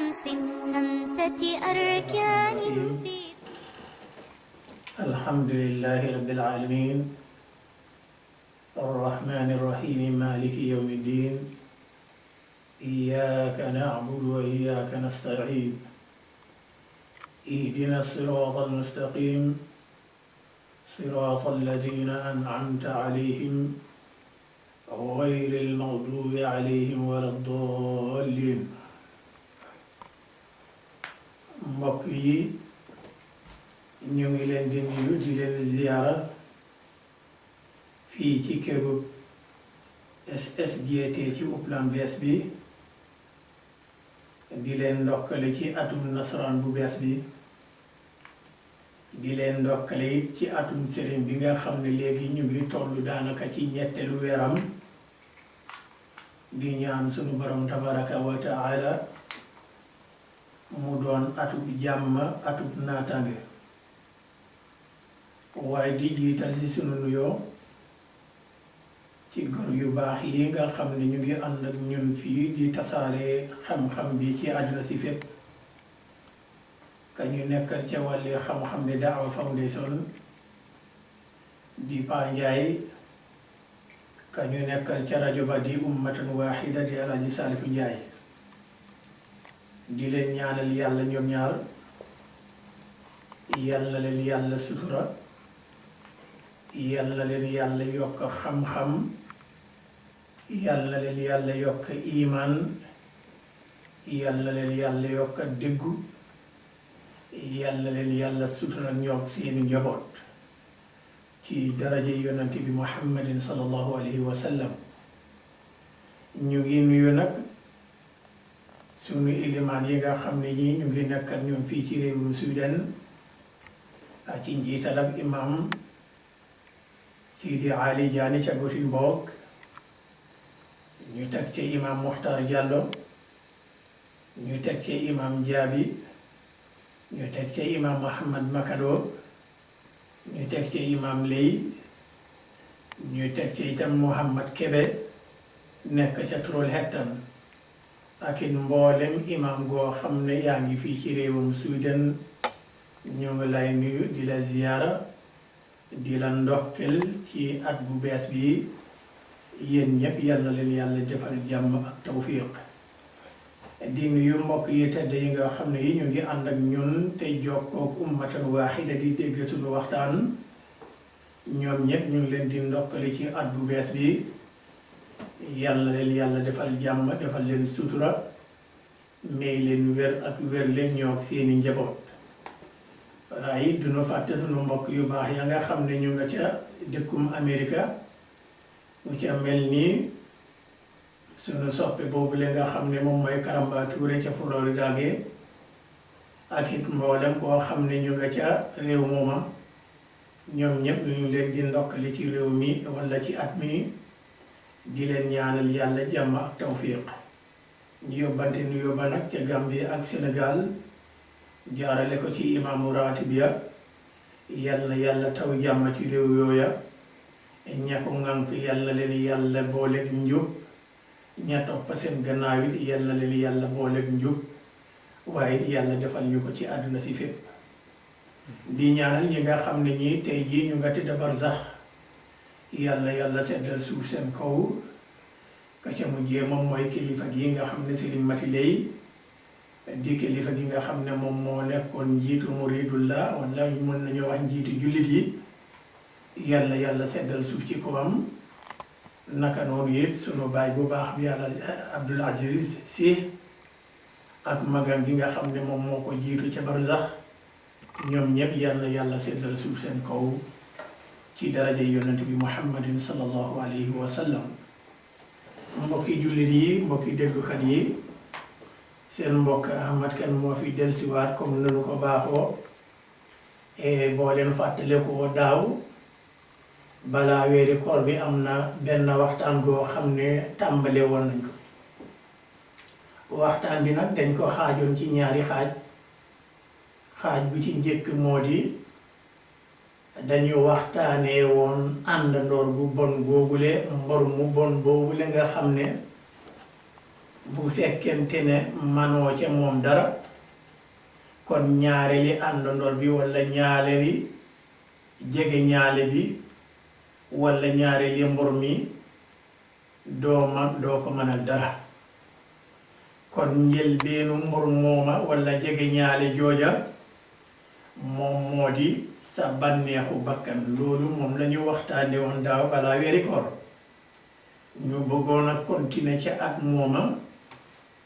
خمس خمسة أركان في الحمد لله رب العالمين الرحمن الرحيم مالك يوم الدين إياك نعبد وإياك نستعين اهدنا الصراط المستقيم صراط الذين أنعمت عليهم غير المغضوب عليهم ولا الضالين mbokk yi ñu ngi leen di nuyu di leen ziyaara fii ci këru SSGT ci Upland bees bi di leen ndokkale ci atum nasaraan bu bees bi di leen ndokkale it ci atum sëriñ bi nga xam ne léegi ñu ngi tollu daanaka ci ñetteelu weeram di ñaan sunu borom tabaraka wa taala mu doon atub jàmm atub naataange waaye di jiital ci sunu nuyoo ci góor yu baax yi nga xam ne ñu ngi ànd ak ñun fii di tasaare xam-xam bi ci àdduna si fépp ka ñu nekkal ca wàlli xam-xam bi Daawa Foundation di Pa Njaay ka ñu nekkal ca rajo ba di Ummatan Waahida di Alaaji Saalifu Njaay di leen ñaanal yàlla ñoom ñaar yàlla leen yàlla sutura yàlla leen yàlla yokk xam-xam yàlla leen yàlla yokk imaan yàlla leen yàlla yokk déggu yàlla leen yàlla sutura ñoog seeni njaboot ci daraje yonante bi muhammadin sallallahu alayhi wa sallam ñu ngi nuyu nag sunu ilimaan yi nga xam ne ñi ñu ngi nekk ak ñoom fii ci réewum Sudan ak ci njiitalab imam Sidi Ali Jaani ca Gothenburg ñu teg ci imam Muxtar Diallo ñu teg ci imam Jaabi ñu teg ci imam Muhammad Makalo ñu teg ci imam Lay ñu teg ci itam Muhammad Kebe nekk ca Troll Hettan ak it mboolem imam goo xam ne yaa ngi fii ci réewum Sudan ñu ngi lay nuyu di la ziyaara di la ndokkel ci at bu bees bi yéen ñëpp yàlla leen yàlla defal jàmm ak tawfiq di nuyu mbokk yi tedd yi nga xam ne yi ñu ngi ànd ak ñun te jokkook Ummatan Waahida di dégg suñu waxtaan ñoom ñëpp ñu ngi leen di ndokkale ci at bu bees bi yàlla leen yàlla defal jàmm defal leen sutura may leen wér ak wér leen ñoo seeni njaboot waaye it duñu fàtte sunu mbokk yu baax ya nga xam ne ñu nga ca dëkkum Amerika mu ca mel nii sunu soppe boobu la nga xam ne moom mooy Karamba Touré ca Florida ge ak it mboolem koo xam ne ñu nga ca réew mooma ñoom ñëpp ñu leen di ndokkali ci réew mi wala ci at mi di leen ñaanal yàlla jàmm ak tawfiq ñu yóbbante nu yóbba nag ca Gambie ak Sénégal jaarale ko ci imaamu raatib ya yàlla yàlla taw jàmm ci réew yooya ña ko ŋànk yàlla leen yàlla booleeg njub ña topp seen gannaaw it yàlla leen yàlla booleeg njub waaye it yàlla defal ñu ko ci àdduna si fépp di ñaanal ñi nga xam ne ñii tey jii ñu nga tëdd barzax yàlla yàlla seddal suuf seen kaw ka ca mujjee moom mooy kilifa gi nga xam ne Sëriñ Mati Lay di kilifa gi nga xam ne moom moo nekkoon njiitu muridullah wala mën nañoo wax njiitu jullit yi yàlla yàlla seddal suuf ci kawam naka noonu it sunu baay bu baax bi yàlla Abdul Aziz Si ak magam gi nga xam ne moom moo ko jiitu ca barzax ñoom ñëpp yàlla yàlla seddal suuf seen kaw ci daraja yonent bi muhammadin sallallahu alayhi wa sallam mbokki jullit yi mbokki déglukat yi seen mbokk Ahmad Kane moo fi dellusiwaat comme nanu ko baaxoo boo leen fàttalikoo daaw balaa weeri koor bi am na benn waxtaan goo xam ne tàmbale woon nañ ko waxtaan bi nag dañ ko xaajoon ci ñaari xaaj bu ci njëkk moo di dañu waxtaanee woon àndandoor bu bon googule mbor mu bon boobule nga xam ne bu fekkente ne manoo ca moom dara kon ñaareeli àndandoor bi walla ñaareeli jege ñaale bi walla ñaareeli mbor mi doo ko mënal dara kon njëlbeenu mbor mooma walla jege ñaale jooja moom moo di sa bànneexu bakkan loolu moom la ñu waxtaane woon daaw balaa weeri koor ñu bëggoon a continuer ca ak mooma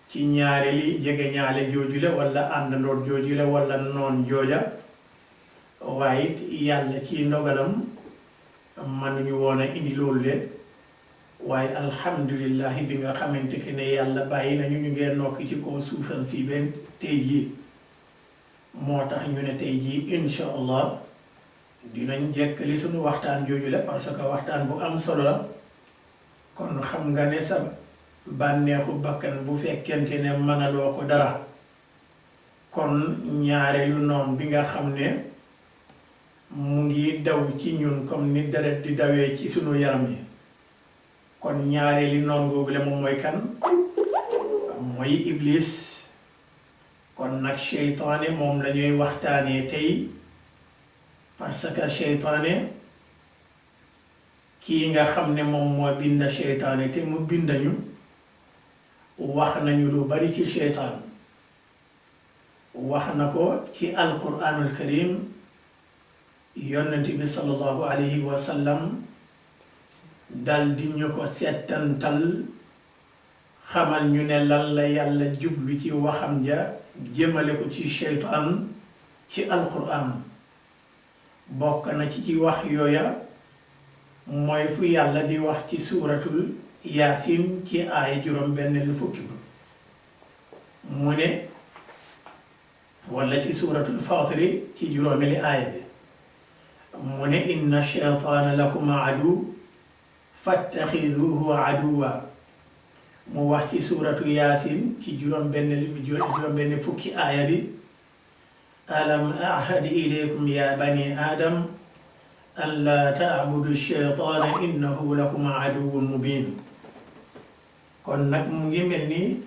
ci ñaareeli jege ñaale joojule walla àndandoor joojule walla noon jooja waaye it yàlla ci ndogalam mënuñu woon a indi loolu le waaye alhamdulillahi bi nga xamante ne yàlla bàyyi nañu ñu ngeen nokk ci kaw suufam si benn tey jii moo tax ñu ne tey jii insha allah dinañ jekkali suñu waxtaan jooju la parce que waxtaan bu am solo la kon xam nga ne sa bànneexu bakkan bu fekkente ne mënaloo ko dara kon ñaareelu noon bi nga xam ne mu ngi daw ci ñun comme ni deret di dawee ci sunu yaram yi kon ñaareeli noon googu la moom mooy kan mooy iblis kon nag seytaane moom la ñuy waxtaanee tey parce que seytaane kii nga xam ne moom moo binda seytaane te mu bindañu wax nañu lu bari ci seytaan wax na ko ci alquranul karim yonent bi sallallahu alayhi wa sallam dal di ñu ko settantal xamal ñu ne lan la yàlla jublu ci waxam ja jëmale ko ci seytaan ci alquran bokk na ci wax yooya mooy fu yàlla di wax ci suuratul yaasin ci aaya juróom benn lu fukki ba mu ne walla ci suuratul faatiri ci juróomeli aaya bi mu ne inna shaytaana lakum adu fattaxiduhu aduwa mu wax ci suuratu yaasin ci juróom benn fukki aaya bi alam ahad ilaykum ya bani adam an laa taabudu shaytaana innahu lakum aduwwun mubin kon nag mu ngi mel ni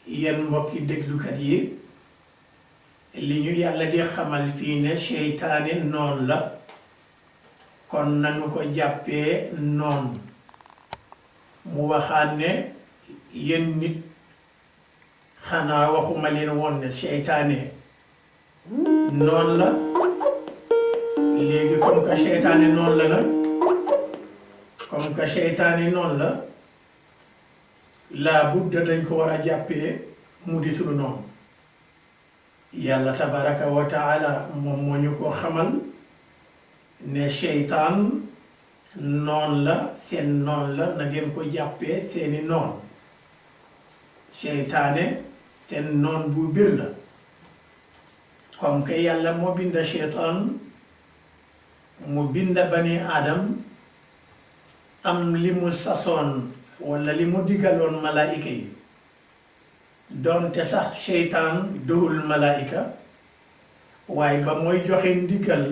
yéen mbokki déglukat yi li ñu yàlla di xamal fii ne seytaane noon la kon nañu ko jàppee noon mu waxaat ne yéen nit xanaa waxuma leen woon ne seytaane noon la léegi comme que seytaane noonu la nag comme que seytaane noonu la laa budda dañ ko war a jàppee mu di sunu noonu yàlla tabaraka wa taala moom moo ñu ko xamal ne seytaan noon la seen noon la na ngeen ko jàppee seeni noon seytaane seen noon bu bir la comme que yàlla moo binda seytaan mu binda bani aadam am li mu sasoon walla li mu digaloon malaayika yi doonte sax seytaan dowul malaayika waaye ba mooy joxe ndigal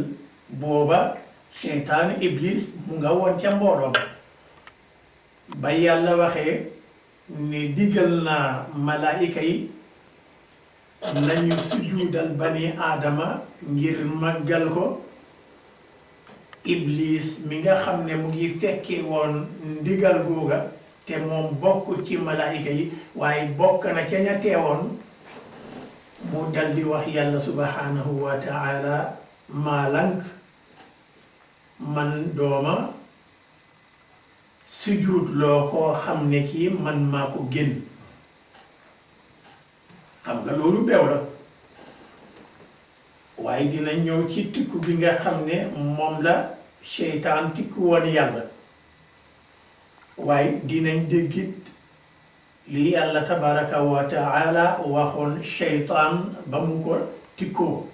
booba seytaan iblis mu nga woon ca mbooloo ba yàlla waxee ni digal naa malaayika yi nañu sujuudal bani aadama ngir màggal ko iblis mi nga xam ne mu ngi fekkee woon ndigal googa te moom bokkul ci malaayika yi waaye bokk na ca ña teewoon mu dal di wax yàlla subhanahu wa taala maalank man dooma sujud loo koo xam ne kii man maa ko génn xam nga loolu beew la waaye dina ñëw ci tikku bi nga xam ne moom la seytaan tikku woon yàlla waaye dinañ déggit li yàlla tabaraka wa taala waxoon seytaan ba mu ko tikkoo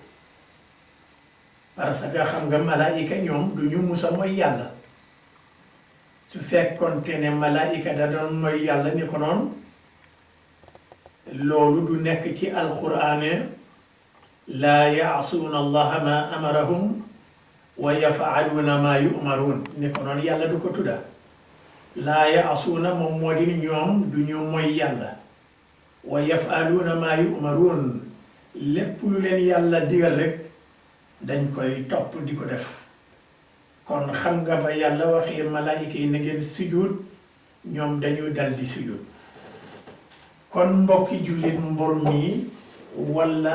parce que xam nga malaayika ñoom du ñu musa mooy yàlla su fekkonte ne malaayika da doon mooy yàlla ni ko noonu loolu du nekk ci alquraane laa yaasuuna allaha ma amarahum wa yafaluuna ma yumaruun ni ko noonu yàlla du ko tudda laa yaasuuna moom moo di ñoom du ñu mooy yàlla wa yafaluuna maa yu'maruun lépp lu leen yàlla digal rek dañ koy topp di ko def kon xam nga ba yàlla waxee malaayika yi na ngeen sujud ñoom dañu dal di sujud kon mbokki jullit mbor mi walla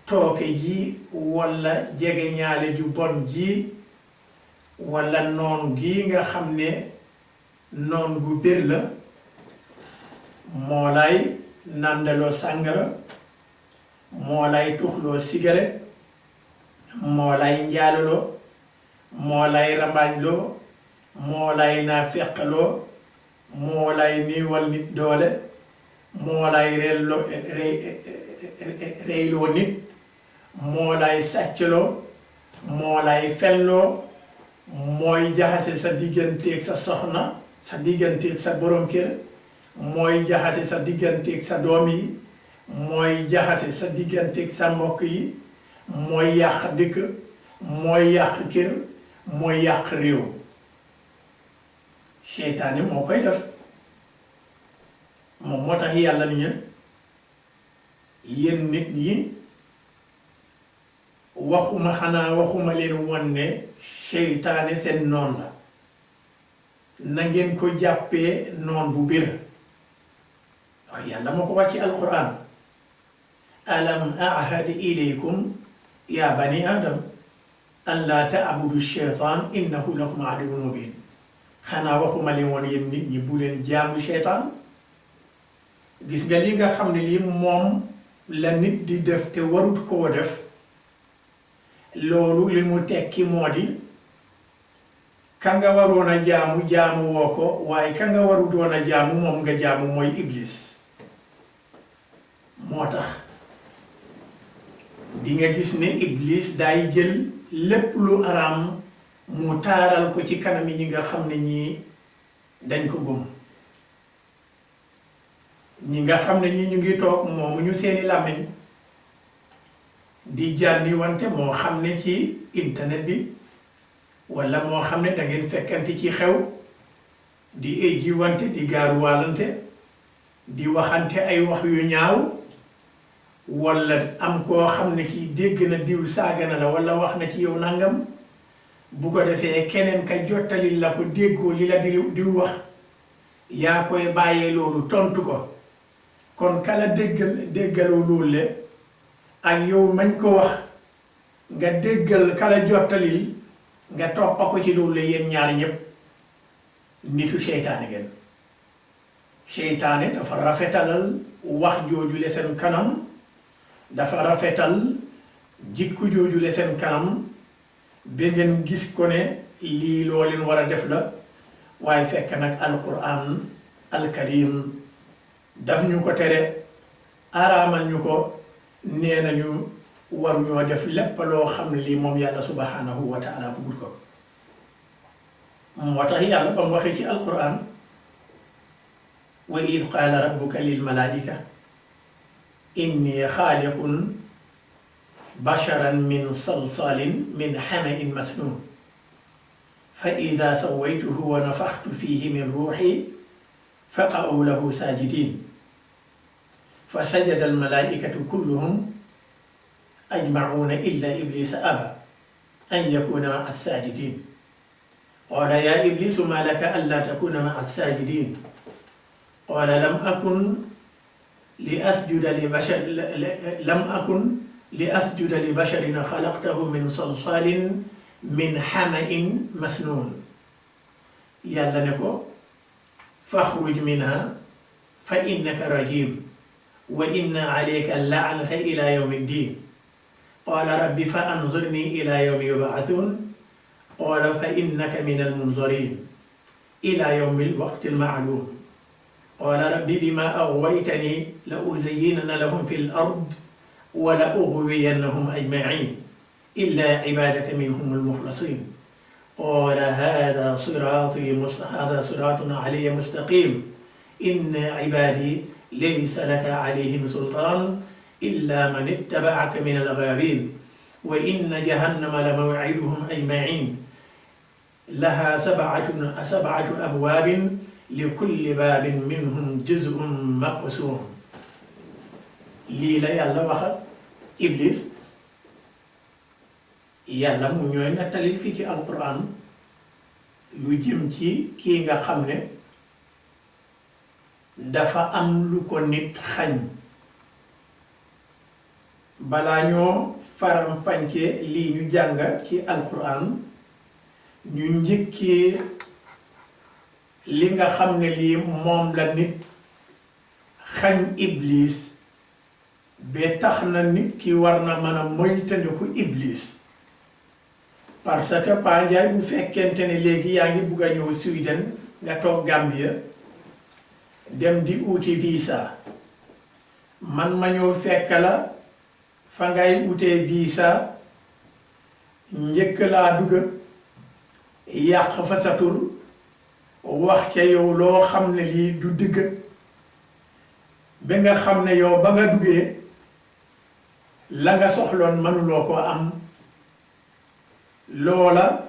tooke ji walla jege ñaale ju bon ji walla noon gi nga xam ne noon gu bir la moo lay nàndaloo sàngara moo lay tuxloo cigarette moo lay njaaloloo moo lay rambaajloo moo lay naafeqaloo moo lay niiwal nit doole moo lay reyloo nit moo lay sàccloo moo lay fenloo mooy jaxase sa digganteeg sa soxna sa digganteeg sa borom kër mooy jaxase sa digganteeg sa doom yi mooy jaxase sa digganteeg sa mbokk yi mooy yàq dëkk mooy yàq kër mooy yàq réew seytaane moo koy def moom moo tax yàlla ni ñu yéen nit ñi waxuma leen woon ne seytaane seen noon la na ngeen ko jàppee noon bu bir waaye yàlla moo ko wàcc alquran alam ahad ilaykum ya bani adam an laa taabudu sheytaan innahu lakum aduwwun mubin xanaa waxuma leen woon yéen nit ñi bu leen jaamu sheytaan gis nga li nga xam ne lii moom la nit di def te warut koo def loolu li mu tekki moo di ka nga waroon a jaamu woo ko waaye ka nga waru doon a jaamu moom nga jaamu mooy iblis moo tax di nga gis ne iblis daay jël lépp lu araam mu taaral ko ci kanami ñi nga xam ne ñii dañ ko gëm ñi nga xam ne ñii ñu ngi toog moomu ñu seeni làmmiñ di jànni wante moo xam ne ci internet bi walla moo xam ne da ngeen fekkante ci xew di ejji wante di gaaruwaalante di waxante ay wax yu ñaaw walla am koo xam ne ci dégg na diw saaga na la walla wax na ci yow nangam bu ko defee keneen ka jottali la ko déggoo li la diw wax yaa koy bàyyee loolu tontu ko kon kala déggaloo loolu le ak yow mañ ko wax nga déggal kala jottalil nga toppa ko ci loolu la yéen ñaar ñépp nitu seytaane ngeen seytaane dafa rafetalal wax jooju le seen kanam dafa rafetal jikku jooju le seen kanam ba ngeen gis ko ne lii loo leen war a def la waaye fekk nag alquran alkarim daf ñu ko tere araamal ñu ko nee nañu waruñoo def lépp loo xam ne lii moom yàlla subhanahu wa taala bëggul ko moo tax yàlla ba mu waxee ci alquran wa id qaala rabbuka lil malaika inni xaaliqun basharan min salsalin min xamain masnun fa ida sawaytuhu wa nafaxtu fihi min ruuxi faqa'u lahu saajidin fa sajada almalaikatu kulluhum ajmacuuna illa iblisa aba an yakuna maa alsaajidin qaala yaa iblisu maa laka allaa takuna maa alsaajidin qaala lam akun li asjuda li basharin xalaqtahu min salsalin min xamain masnun yàlla ne ko faxruj minha fa innaka rajim wa inna alayka laanata ila yawmi ddin qaala rabbi fa anzirni ila yawmi yub'athun qaala fa innaka min almunzarin ila yawmi alwaqti alma'lum qaala rabbi bima aghwaytani la uzayyinanna lahum fi al-ard wa la ughwiyannahum ajma'in illa ibadaka minhum al-mukhlasin qaala hada siratun alayya mustaqim inna ibadi laysa laka alayhim sultan illa man ittaba'aka min al-ghaawin wa inna jahannama la maw'iduhum ajma'in laha sab'atu abwaabin li kulli baabin minhum juz'un maqsuum. lii la yàlla waxat Iblis. yàlla mu ñooy nettali fii ci alquran lu jëm ci kii nga xam ne dafa am lu ko nit xañ. balaa ñoo faram-fàccee lii ñu jàng ci alquran ñu njëkkee li nga xam ne lii moom la nit xañ Iblis ba tax na nit ki war na mën a moytandiku Iblis. parce que Pa Njaay bu fekkente ne léegi yaa ngi bugg a ñëw Sweden nga toog Gambia dem di uti visa man ma ñëw fekk la fa ngay utee visa njëkk laa dugg yàq fa sa tur wax ca yow loo xam ne lii du dëgg ba nga xam ne yow ba nga duggee la nga soxloon mënuloo ko am. loola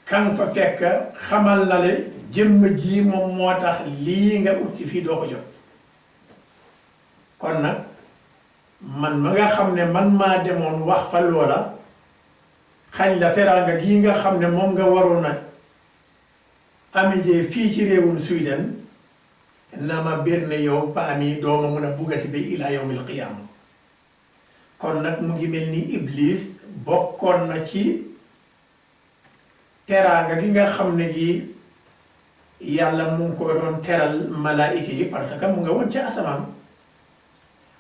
kan fa fekk xamal na le jëmm ji moom moo tax lii nga ut si fii doo ko jot. kon nag man ma nga xam ne man maa demoon wax fa loola xañ la teraanga gii nga xam ne moom nga waroon a amijee fii ci réewum Sweden na ma bir ne yow paa mi dooma mun a buggati ba ilaa yawmil qiyaama. kon nag mu ngi mel ni Iblis bokkoon na ci teraanga gi nga xam ne gi yàlla mu ngi ko doon teral malaayika yi parce que mu nga woon ci asamaan.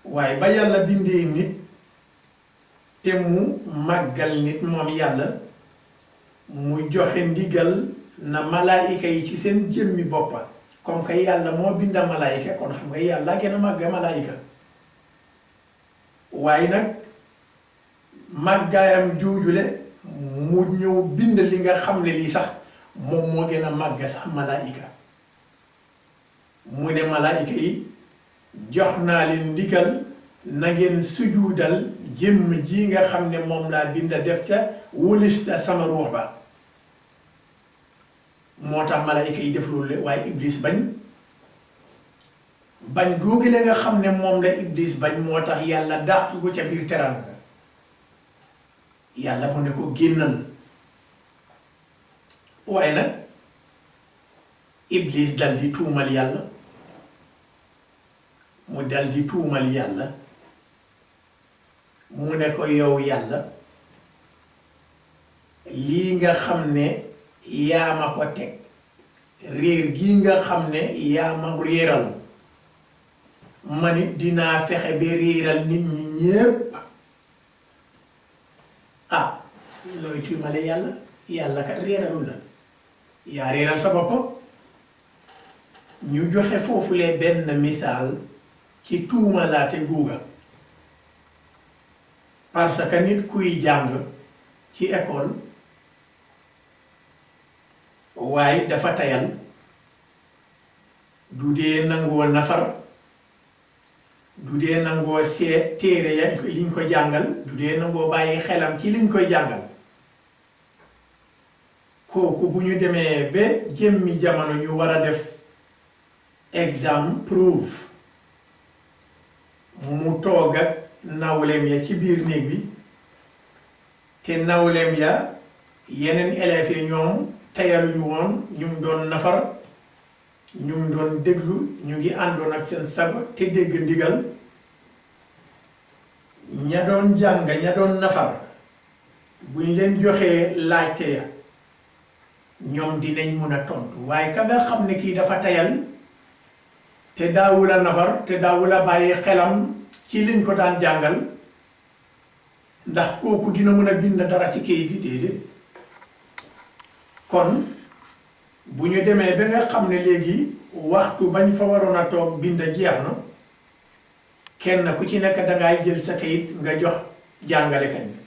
waaye ba yàlla bindee nit te mu màggal nit moom yàlla mu joxe ndigal na malaayika yi ci seen jëmmi boppa comme que yàlla moo binda malaayika kon xam nga yàlla gën a màgga malaayika. waaye nag màggaayam joojule mu ñëw bind li nga xam ne lii sax moom moo gën a màgg sax malaayika. mu ne malaayika yi jox naa leen ndigal na ngeen sujuudal jëmm ji nga xam ne moom laa binda def ca wulista sama ruux ba. moo tax malaayika yi def loolu le waaye Iblis bañ googu la nga xam ne moom la Iblis bañ moo tax yàlla dàq ko ca biir teraanga yàlla mu ne ko génnal. waaye nag Iblis dal di tuumal yàlla mu dal di tuumal yàlla mu ne ko yow yàlla lii nga xam ne yaa ma ko teg réer gi nga xam ne yaa ma réeral man it dinaa fexe ba réeral nit ñi ñépp. ah looy tuumale yàlla yàlla kat réeralul la yaa réeral sa bopp. ñu joxe foofulee benn misaal ci tuumalaate guuga parce que nit kuy jàng ci école waaye dafa tayal du dee nangoo nafar du dee nangoo seet téere ya liñ ko jàngal du dee nangoo bàyyi xelam ci liñ koy jàngal. kooku bu ñu demee ba jëmmi jamono ñu war a def exam proof mu toog ak nawleem ya ci biir néeg bi te nawleem ya yeneen élèves yi ñoom tayaluñu woon ñu ngi doon nafar ñu ngi doon déglu ñu ngi àndoon ak seen sago te dégg ndigal. ña doon jàng ña doon nafar buñ leen joxee laajte ya ñoom dinañ mun a tontu waaye ka nga xam ne kii dafa tayal te daawula nafar te daawula bàyyi xelam ci liñ ko daan jàngal ndax kooku dina mën a bind dara ci kayit gi déedéet. kon bu ñu demee ba nga xam ne léegi waxtu bañ fa waroon a toog bind jeex na kenn ku ci nekk dangay jël sa kayit nga jox jàngalekat bi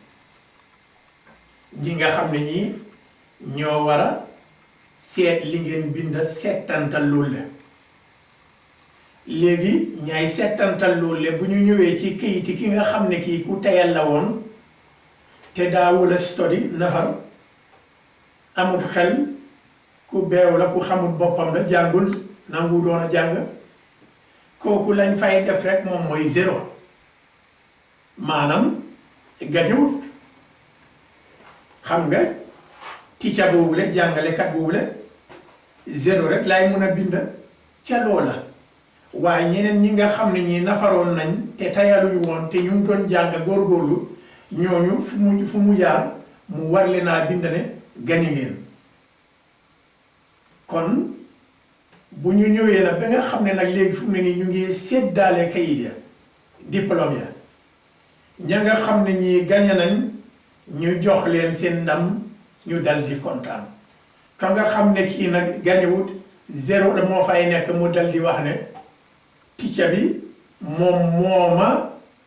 ñi nga xam ne ñii ñoo war a seet li ngeen bind settantal loolu la. léegi ñaay settantal loolu la bu ñu ñëwee ci kayiti ki nga xam ne kii ku tayal la woon te daawula study nafar amut xel ku beew la ku xamul boppam la jàngul nangu doon a jàng kooku lañ fay def rek moom mooy zéro maanaam gañewut xam nga ticca boobule jàngalekat boobule zéro rek laay mën a bind ca loola waaye ñeneen ñi nga xam ne ñi nafaroon nañ te tayaluñu woon te ñu ngi doon jàng góorgóorlu ñooñu fu mu jaar mu war leen a bind ne gañe ngeen kon bu ñu ñëwee nag ba nga xam ne nag léegi fu mu ne nii ñu ngi séddaale kayit ya diplôme ya ña nga xam ne ñii gañe nañ ñu jox leen seen ndam ñu dal di kontaan ka nga xam ne kii nag gañewut zéro la moo fay nekk mu dal di wax ne ticca bi moom moo ma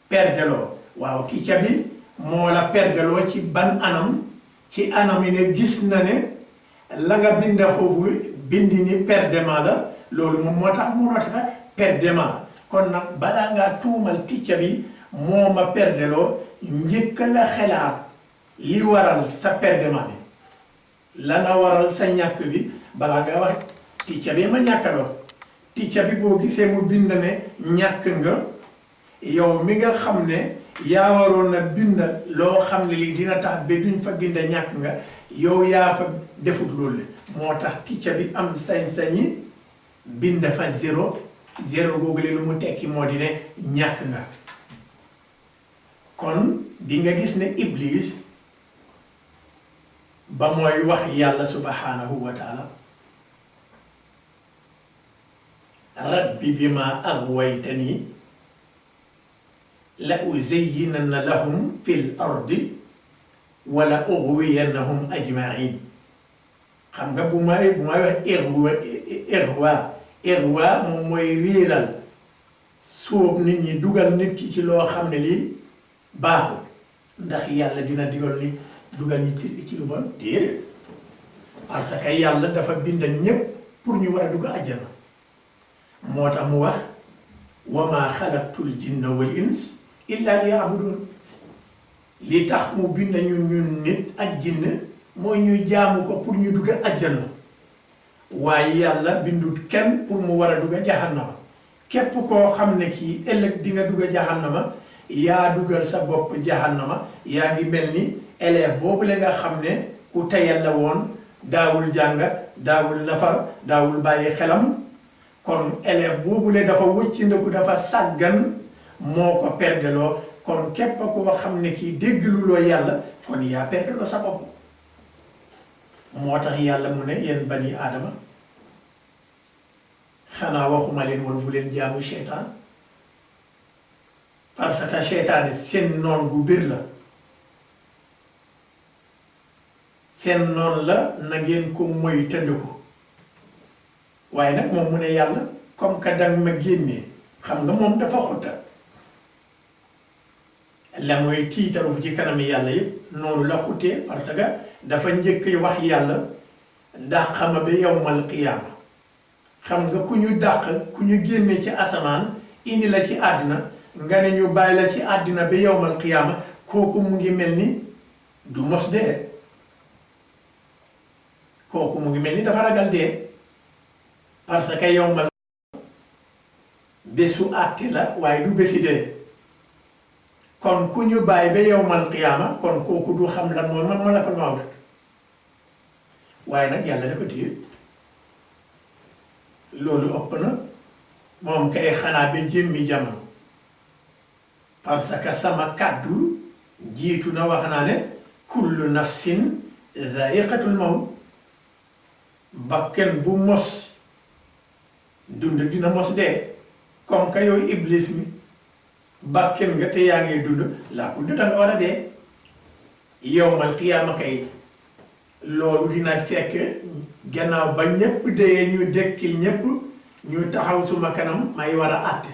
perdeloo waaw ticca bi moo la perdeloo ci ban anam ci anam yi ne gis na ne la nga binda foofu bindi ni perdement la loolu moom moo tax munoo fa perdement kon nag balaa ngaa tuumal ticca bi moo ma perdeloo njëkk la xelaat li waral sa perdement bi la na waral sa ñàkk bi balaa nga wax ticca bi ma ñàkkaloo ticca bi boo gisee mu bind ne ñàkk nga yow mi nga xam ne yaa waroon a bind loo xam ne lii dina tax ba duñ fa bind ñàkk nga yow yaa fa defut loolu moo tax ticca bi am sañ-sañi bind fa zéro zéro googu lu mu tekki moo di ne ñàkk nga kon di nga gis ne Iblis ba mooy wax yàlla subhanahu wa taala rabbi bima aghwaytani la uzayyinanna lahum fil ardi wala ughwiyannahum ajma'in xam nga bu may wax irwa moom mooy réeral sóob nit ñi dugal nit ki ci loo xam ne lii baaxul ndax yàlla dina dugal nit ci lu bon déedéet parce que yàlla dafa bind ñépp pour ñu war a dugg àjjana moo tax mu wax wa maa xalaqtul jinna wal ins illa liya'budun li tax mu bind ñun nit ak jinne mooy ñuy jaamu ko pour ñu dugg àjjana waaye yàlla bindut kenn pour mu war a dugg jahannama képp koo xam ne kii ëllëg di nga dugg jahannama yaa dugal sa bopp jahannama yaa ngi mel ni élève boobu la nga xam ne ku tayal la woon daawul jàng daawul nafar daawul bàyyi xelam kon élève boobu la dafa wëcc ndeku dafa sàggan moo ko perdeloo kon képp koo xam ne kii déggluloo yàlla kon yaa perdeloo sa bopp moo tax yàlla mu ne yéen bani aadama xanaa waxuma leen woon bu leen jaamu seytaan parce que seytaane seen noon bu bir la seen noon la na ngeen ko moy tëndiku waaye nag moom mu ne yàlla comme que danga ma génnee xam nga moom dafa xutta la mooy tiitaru ci kanam yàlla yëpp noonu la xuttee parce que dafa njëkk wax yàlla dàqama ba yawmal qiyaama xam nga ku ñu dàq ku ñu génne ci asamaan indi la ci àddina nga ne ñu bàyyi la ci àddina ba yawmal qiyaama kooku mu ngi mel ni du mos dee kooku mu ngi mel ni dafa ragal dee parce que yawmal bésu àtte la waaye du bési dee kon ku ñu bàyyi ba yawmal qiyaama kon kooku du xam lan mooy man malakul mawt waaye nag yàlla dafa téye loolu ëpp na moom kay xanaa ba jëmmi jamono parce que sama kàddu jiitu na wax naa ne kullu nafsin dhaiqatul mawt bakken bu mos dund dina mos dee comme que yooyu iblis mi bakken nga te yaa ngi dund laa ko danga war a dee yawmal qiyaama kay loolu dina fekk gannaaw ba ñépp dee ñu dekkil ñépp ñu taxaw suma kanam may war a àtte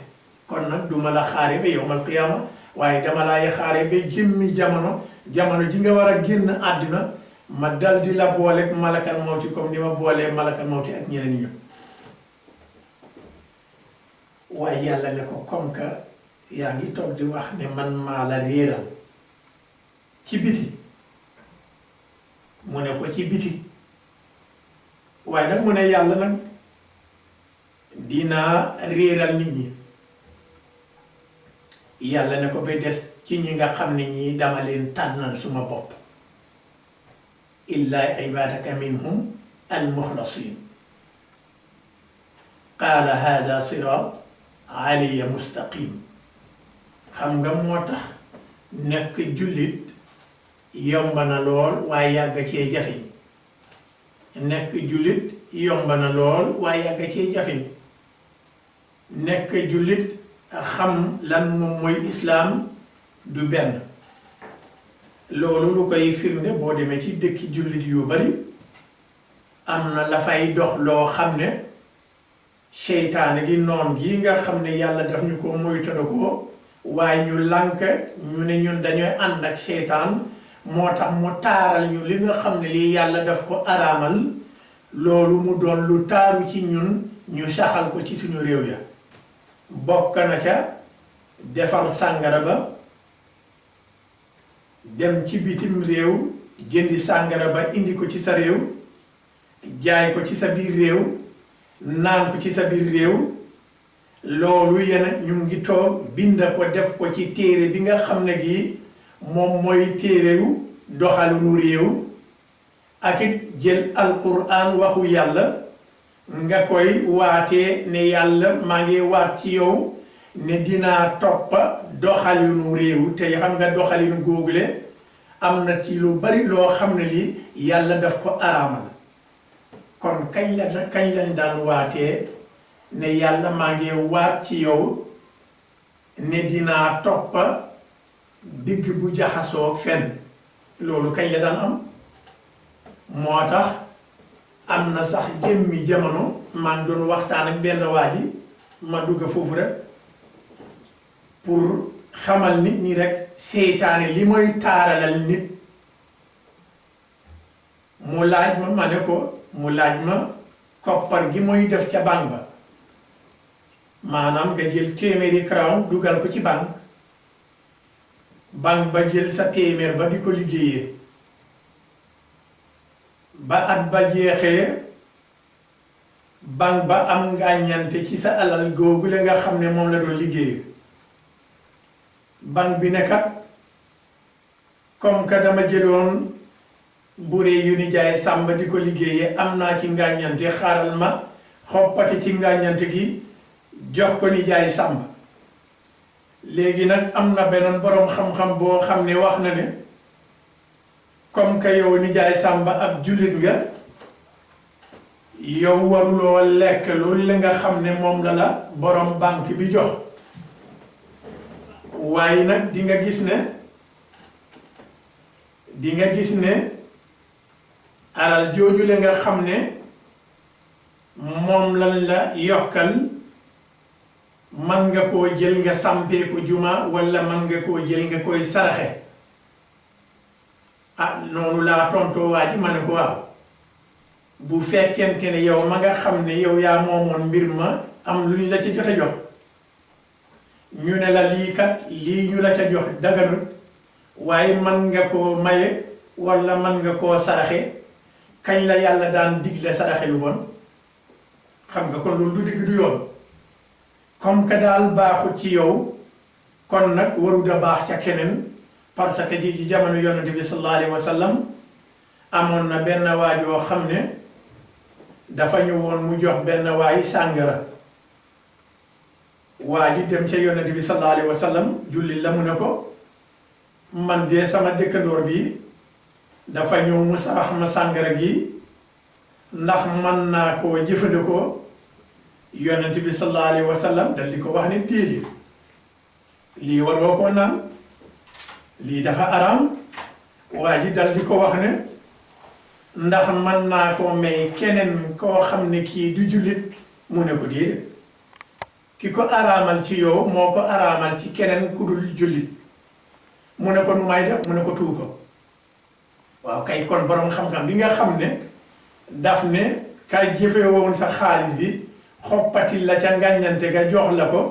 kon nag duma la xaare ba yawmal qiyaama waaye dama laay xaare ba jëmmi jamono ji nga war a génn àddina ma dal di la booleeg malakal mawti comme ni ma boolee malakal mawti ak ñeneen ñëpp waaye yàlla ne ko comme que yaa ngi toog di wax ne man maa la réeral ci biti mu ne ko ci biti waaye nag mu ne yàlla nag dinaa réeral nit ñi yàlla ne ko ba des ci ñi nga xam ne ñii dama leen tànnal suma bopp illa ibadaka minhum almuxlasin qaala hada sirat aliya mustaqim xam nga moo tax nekk jullit yomb na lool waaye yàgg cee jafeñ nekk jullit yomb na lool waaye yàgg cee jafeñ nekk jullit xam lan moom mooy islaam du benn loolu lu koy firnde boo demee ci dëkki jullit yu bari am na la fay dox loo xam ne seytaane gi noon gi nga xam ne yàlla daf ñu ko moytandikoo waaye ñu lànk ñu ne ñun dañooy ànd ak seytaan moo tax mu taaral ñu li nga xam ne lii yàlla daf ko araamal loolu mu doon lu taaru ci ñun ñu saxal ko ci suñu réew ya bokk na ca defar sàngara ba dem ci bitim réew jëndi sàngara ba indi ko ci sa réew jaay ko ci sa biir réew naan ko ci sa biir réew loolu yéen ñu ngi toog bind ko def ko ci téere bi nga xam ne gi moom mooy téerewu doxalinu réew ak it jël alquran waxu yàlla nga koy waatee ne yàlla maa ngi waat ci yow ne dinaa toppa doxalinu réew te xam nga doxalinu góogule am na ci lu bari loo xam ne li yàlla daf ko araamal kon kañ lañ daan waatee ne yàlla maa ngi waat ci yow ne dinaa toppa digg bu jaxasoo fenn loolu kañ la daan am moo tax am na sax jëmmi jamono maa ngi doon waxtaan ak benn waa ji ma dugg foofu rek pour xamal nit ñi rek seytaane li mooy taaralal nit mu laaj ma ne ko mu laaj ma koppar gi mooy def ca banque ba maanaam nga jël téeméeri crown dugal ko ci banque ba jël sa téeméer ba di ko liggéeyee ba at ba jeexee banque ba am ngàññante ci sa alal googu la nga xam ne moom la doon liggéeyee banque bi ne kat comme que dama jëloon buree yu ni jaay sàmba di ko liggéeyee am naa ci ngàññante xaaral ma xoppati ci ngàññante gi jox ko ni jaay sàmba léegi nag am na beneen boroom xam-xam boo xam ne wax na ne comme que yow ni jaay sàmba ab jullit nga yow waruloo lekk loolu la nga xam ne moom la boroom banque bi jox waaye nag di nga gis ne alal jooju la nga xam ne moom lan la yokkal man nga koo jël nga sampee ko juma walla man nga koo jël nga koy saraxe ah noonu laa tontoo waa ji ma ne ko waaw bu fekkente ne yow ma nga xam ne yow yaa moomoon mbir ma am lu ñu la ci jot a jox ñu ne la lii kat lii ñu la ca jox daganut waaye man nga koo maye walla man nga koo saraxe kañ la yàlla daan digle saraxe lu bon xam nga kon loolu du digg du yoon comme que daal baaxut ci yow kon nag warut a baax ca keneen parce que ji ci jamono yonent bi sallallahu alayhi wa sallam amoon na benn waajoo xam ne dafa ñëwoon mu jox benn waay sàngara waa ji dem ca yonent bi sallallahu alayhi wa sallam julli la mu ne ko man de sama dëkkandoor bi dafa ñëw mu sarax ma sàngara gi ndax man naa koo jëfandikoo yonent bi sallallahu alayhi wa sallam dal di ko wax ne déedéet lii waroo koo naan lii dafa araam waa ji dal di ko wax ne ndax man naa koo may keneen koo xam ne kii du jullit mu ne ko déedéet ki ko araamal ci yow moo ko araamal ci keneen ku dul jullit mu ne ko nu may def mu ne ko tuur ko waaw kay kon borom xam-xam bi nga xam ne daf ne kay jëfe woon sa xaalis bi xoppatil la ca ngàññante ga jox la ko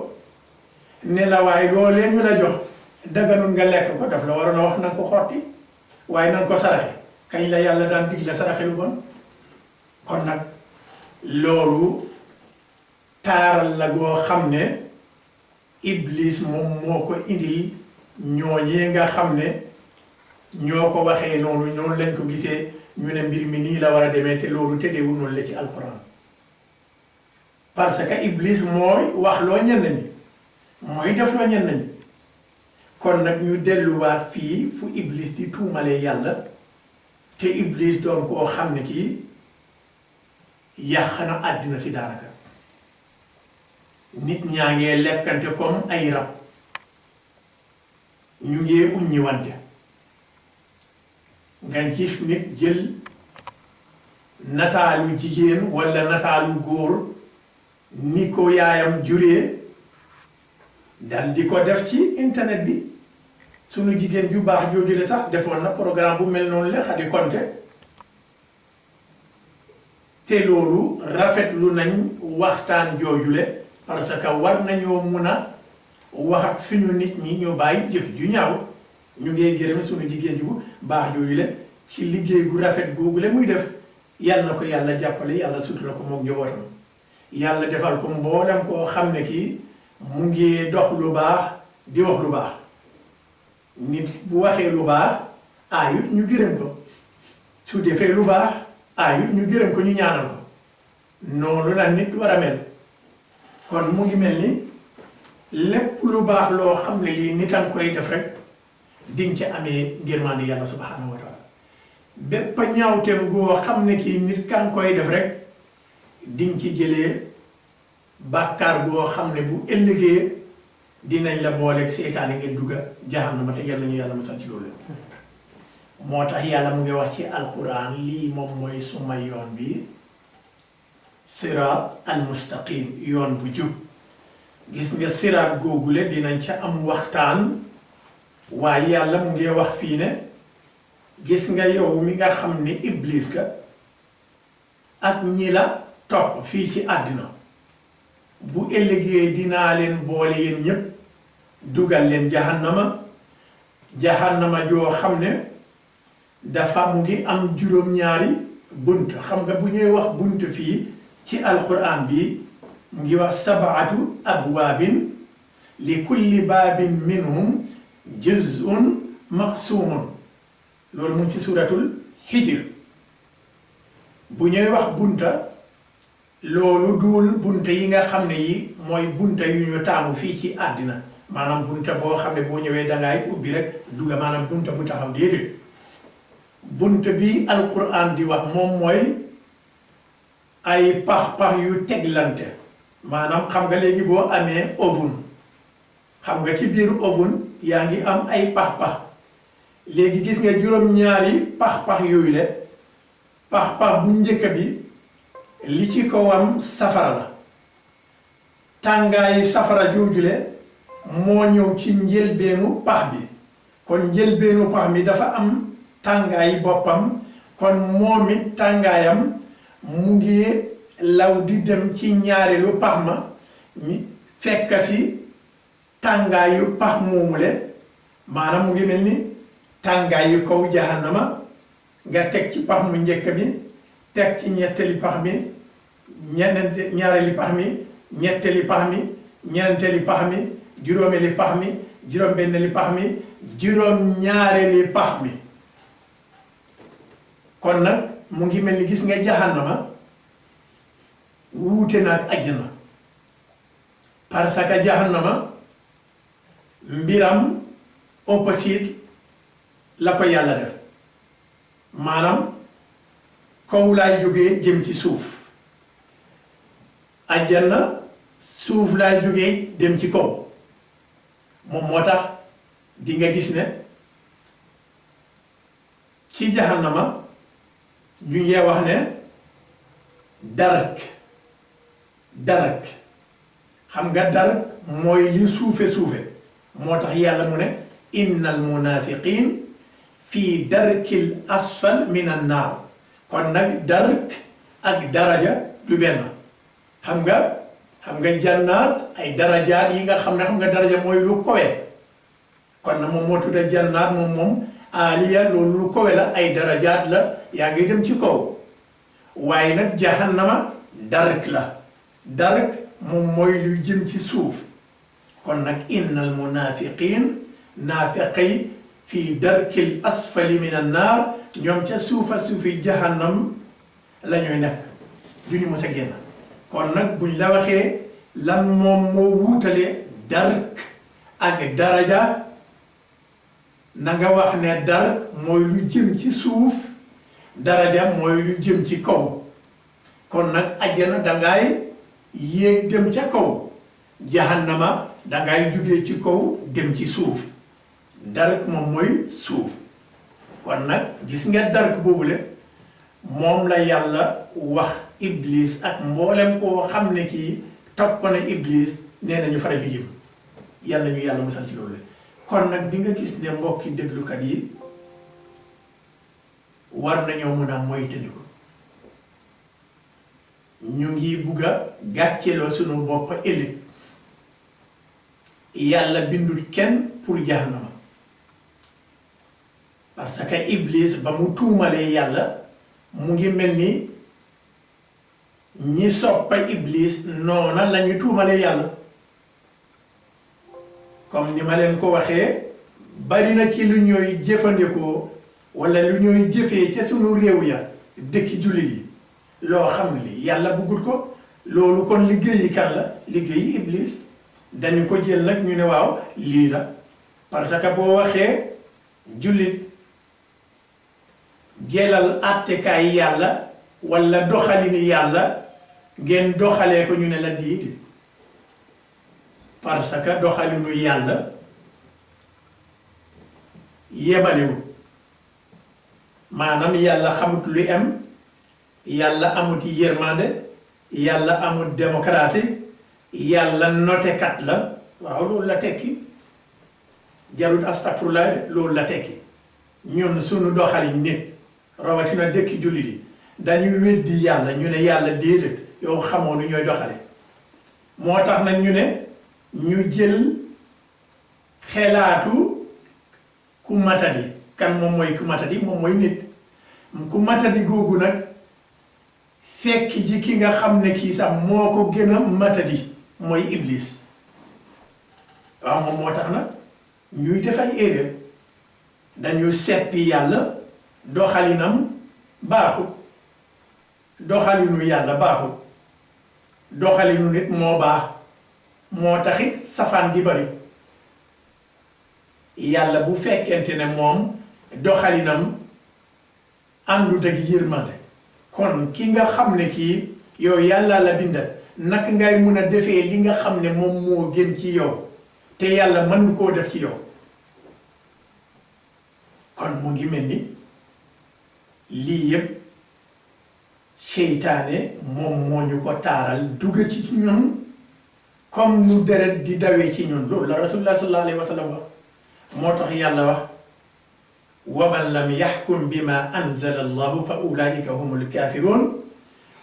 ne la waaye loolee ñu la jox daganul nga lekk ko daf la waroon a wax nanga ko xotti waaye nanga ko saraxe kañ la yàlla daan digle saraxe lu bon kon nag loolu taaral la goo xam ne iblis moom moo ko indil ñooñee nga xam ne ñoo ko waxee noonu lañ ko gisee ñu ne mbir mi nii la war a demee te loolu te deewul noonu la ci alquran parce que iblis mooy wax loo ñenn ñi mooy def loo ñenn ñi kon nag ñu delluwaat fii fu iblis di tuumalee yàlla te iblis doon koo xam ne kii yàq na àddina si daanaka nit ñaa ngee lekkante comme ay rab ñu ngee uññi wante nga gis nit jël nataalu jigéen walla nataalu góor ni ko yaayam juree dal di ko def ci internet bi sunu jigéen ju baax jooju le sax defoon na programme bu mel noonu la Khady Konté te loolu rafetlu nañ waxtaan joojule parce que war nañoo mun a wax ak suñu nit ñi ñu bàyyi jëf ju ñaaw ñu ngee gërëm suñu jigéen ju baax joojule ci liggéey gu rafet googule muy def yàlla na ko yàlla jàppale yàlla sutura ko mook njabootam yàlla defal ko mboolem koo xam ne kii mu ngi dox lu baax di wax lu baax nit bu waxee lu baax aayut ñu gërëm ko su defee lu baax aayut ñu gërëm ko ñu ñaanal ko noonu la nit war a mel kon mu ngi mel ni lépp lu baax loo xam ne lii nit a koy def rek dinga ci amee ngërmaande yàlla subhanahu wa taala bépp ñaawteem goo xam ne kii nit kan koy def rek dinga ci jëlee bàkkaar goo xam ne bu ëllëgee dinañ la booleeg seytaane ngeen dugga jahannama te yàlla ñu yàlla musal ci loolu moo tax yàlla mu ngi wax ci alquran lii moom mooy suma yoon bi siraat al mustaqim yoon bu jub gis nga siraat googule dinañ ca am waxtaan waaye yàlla mu ngi wax fii ne gis nga yow mi nga xam ne iblis ga ak ñi la topp fii ci àddina bu ëllëgee dinaa leen boole yéen ñépp dugal leen jahannama joo xam ne dafa mu ngi am juróom-ñaari bunt xam nga bu ñuy wax bunt fii ci alquran bi mu ngi wax sabaatu abwaabin li kulli baabin minhum juz'un maqsuumun loolu mu ngi ci suratul hijr bu ñuy wax bunta loolu duul bunta yi nga xam ne yi mooy bunta yu ñu taamu fii ci àddina maanaam bunta boo xam ne boo ñëwee dangay ubbi rek dugga maanaam bunta bu taxaw déedéet bunta bi alquran di wax moom mooy ay pax-pax yu teglante maanaam xam nga léegi boo amee oven xam nga ci biir oven yaa ngi am ay pax-pax léegi gis nga juróom-ñaari pax-pax yooyu le pax-pax bu njëkk bi li ci kawam safara la tàngaayi safara joojule moo ñëw ci njëlbeenu pax bi kon njëlbeenu pax mi dafa am tàngaayi boppam kon moom it tàngaayam mu ngi law di dem ci ñaareelu pax ma fekk si tàngaayu pax moomule maanaam mu ngi mel ni tàngaayu kaw jahannama nga teg ci pax mu njëkk bi teg ci ñetteeli pax mi ñaareeli pax mi ñetteeli pax mi ñeenteeli pax mi juróomeeli pax mi juróom-benneeli pax mi juróom-ñaareeli pax mi kon nag mu ngi mel ni gis nga jahannama wuute na ak àjjana parce que jahannama mbiram opposite la ko yàlla def maanaam kaw laay jógee jëm ci suuf àjjana suuf laay jógee dem ci kaw moom moo tax di nga gis ne ci jahannama ñu ngi wax ne darak xam nga darak mooy li suufe moo tax yàlla mu ne innal munafiqin fii darkil asfal min an naar kon nag dark ak daraja du benn xam nga jannaat ay darajaat yi nga xam nga daraja mooy lu kowe kon nag moom moo tudda jannaat moom aaliya loolu lu kowe la ay darajaat la yaa ngi dem ci kaw waaye nag jahannama dark la dark moom mooy luy jëm ci suuf kon nag innal munafiqin naafiqi fii darkil asfali min an naar ñoom ca suufa suufi jahannam la ñuy nekk du ñu mës a génn kon nag buñ la waxee lan moom moo wuutale dark ak daraja na nga wax ne dark mooy lu jëm ci suuf daraja mooy lu jëm ci kaw kon nag àjjana dangay yéeg dem ca kaw jahannama dangay jugee ci kaw dem ci suuf dark moom mooy suuf kon nag gis nga dark boobule moom la yàlla wax iblis ak mboolem koo xam ne kii topp na iblis nee nañu fara ju jëm yàlla ñu yàlla musal ci loolu kon nag di nga gis ne mbokki déglukat yi war nañoo mun a moytandiku ñu ngi bugg a gàcceloo sunu bopp ëllëg yàlla bindul kenn pour jahannama parce que iblis ba mu tuumalee yàlla mu ngi mel ni ñi soppa iblis noona lañu tuumalee yàlla comme ni ma leen ko waxee bari na ci lu ñooy jëfandikoo walla lu ñooy jëfee ca sunu réew ya dëkki jullit yi loo xam ne li yàlla bëggut ko loolu kon liggéeyi kan la liggéeyi iblis dañu ko jël nag ñu ne waaw lii la parce que boo waxee jullit jëlal àttekaay yàlla walla doxalini yàlla ngeen doxalee ko ñu ne la diidi parce que doxalinu yàlla yebalewul maanaam yàlla xamut lu am yàlla amut yërmande yàlla amut démocratique yàlla notekat la waaw loolu la tekki jarut astagfirullah de loolu la tekki ñun sunu doxalin nit rawatina dëkki jullit yi dañuy weddi yàlla ñu ne yàlla déedéet yow xamoo nu ñooy doxale moo tax nag ñu ne ñu jël xelaatu ku matadi kan moom mooy ku matadi moom mooy nit ku matadi googu nag fekk ji ki nga xam ne kii sax moo ko gën a matadi mooy iblis waaw moom moo tax nag ñuy def ay erreur dañu seppi yàlla doxalinam baaxut doxalinu yàlla baaxut doxalinu nit moo baax moo taxit safaan gi bari yàlla bu fekkente ne moom doxalinam àndut ak yërmande kon ki nga xam ne kii yow yàlla la binda naka ngay mun a defee li nga xam ne moom moo gën ci yow te yàlla mën koo def ci yow kon mu ngi mel ni lii yëpp seytaane moom moo ñu ko taaral dugg ci ñun comme nu deret di dawee ci ñun loolu la rasulullah sallallahu alayhi wa sallam wax moo tax yàlla wax wa man lam yaxkum bima anzala allahu fa ulaika humul kafirun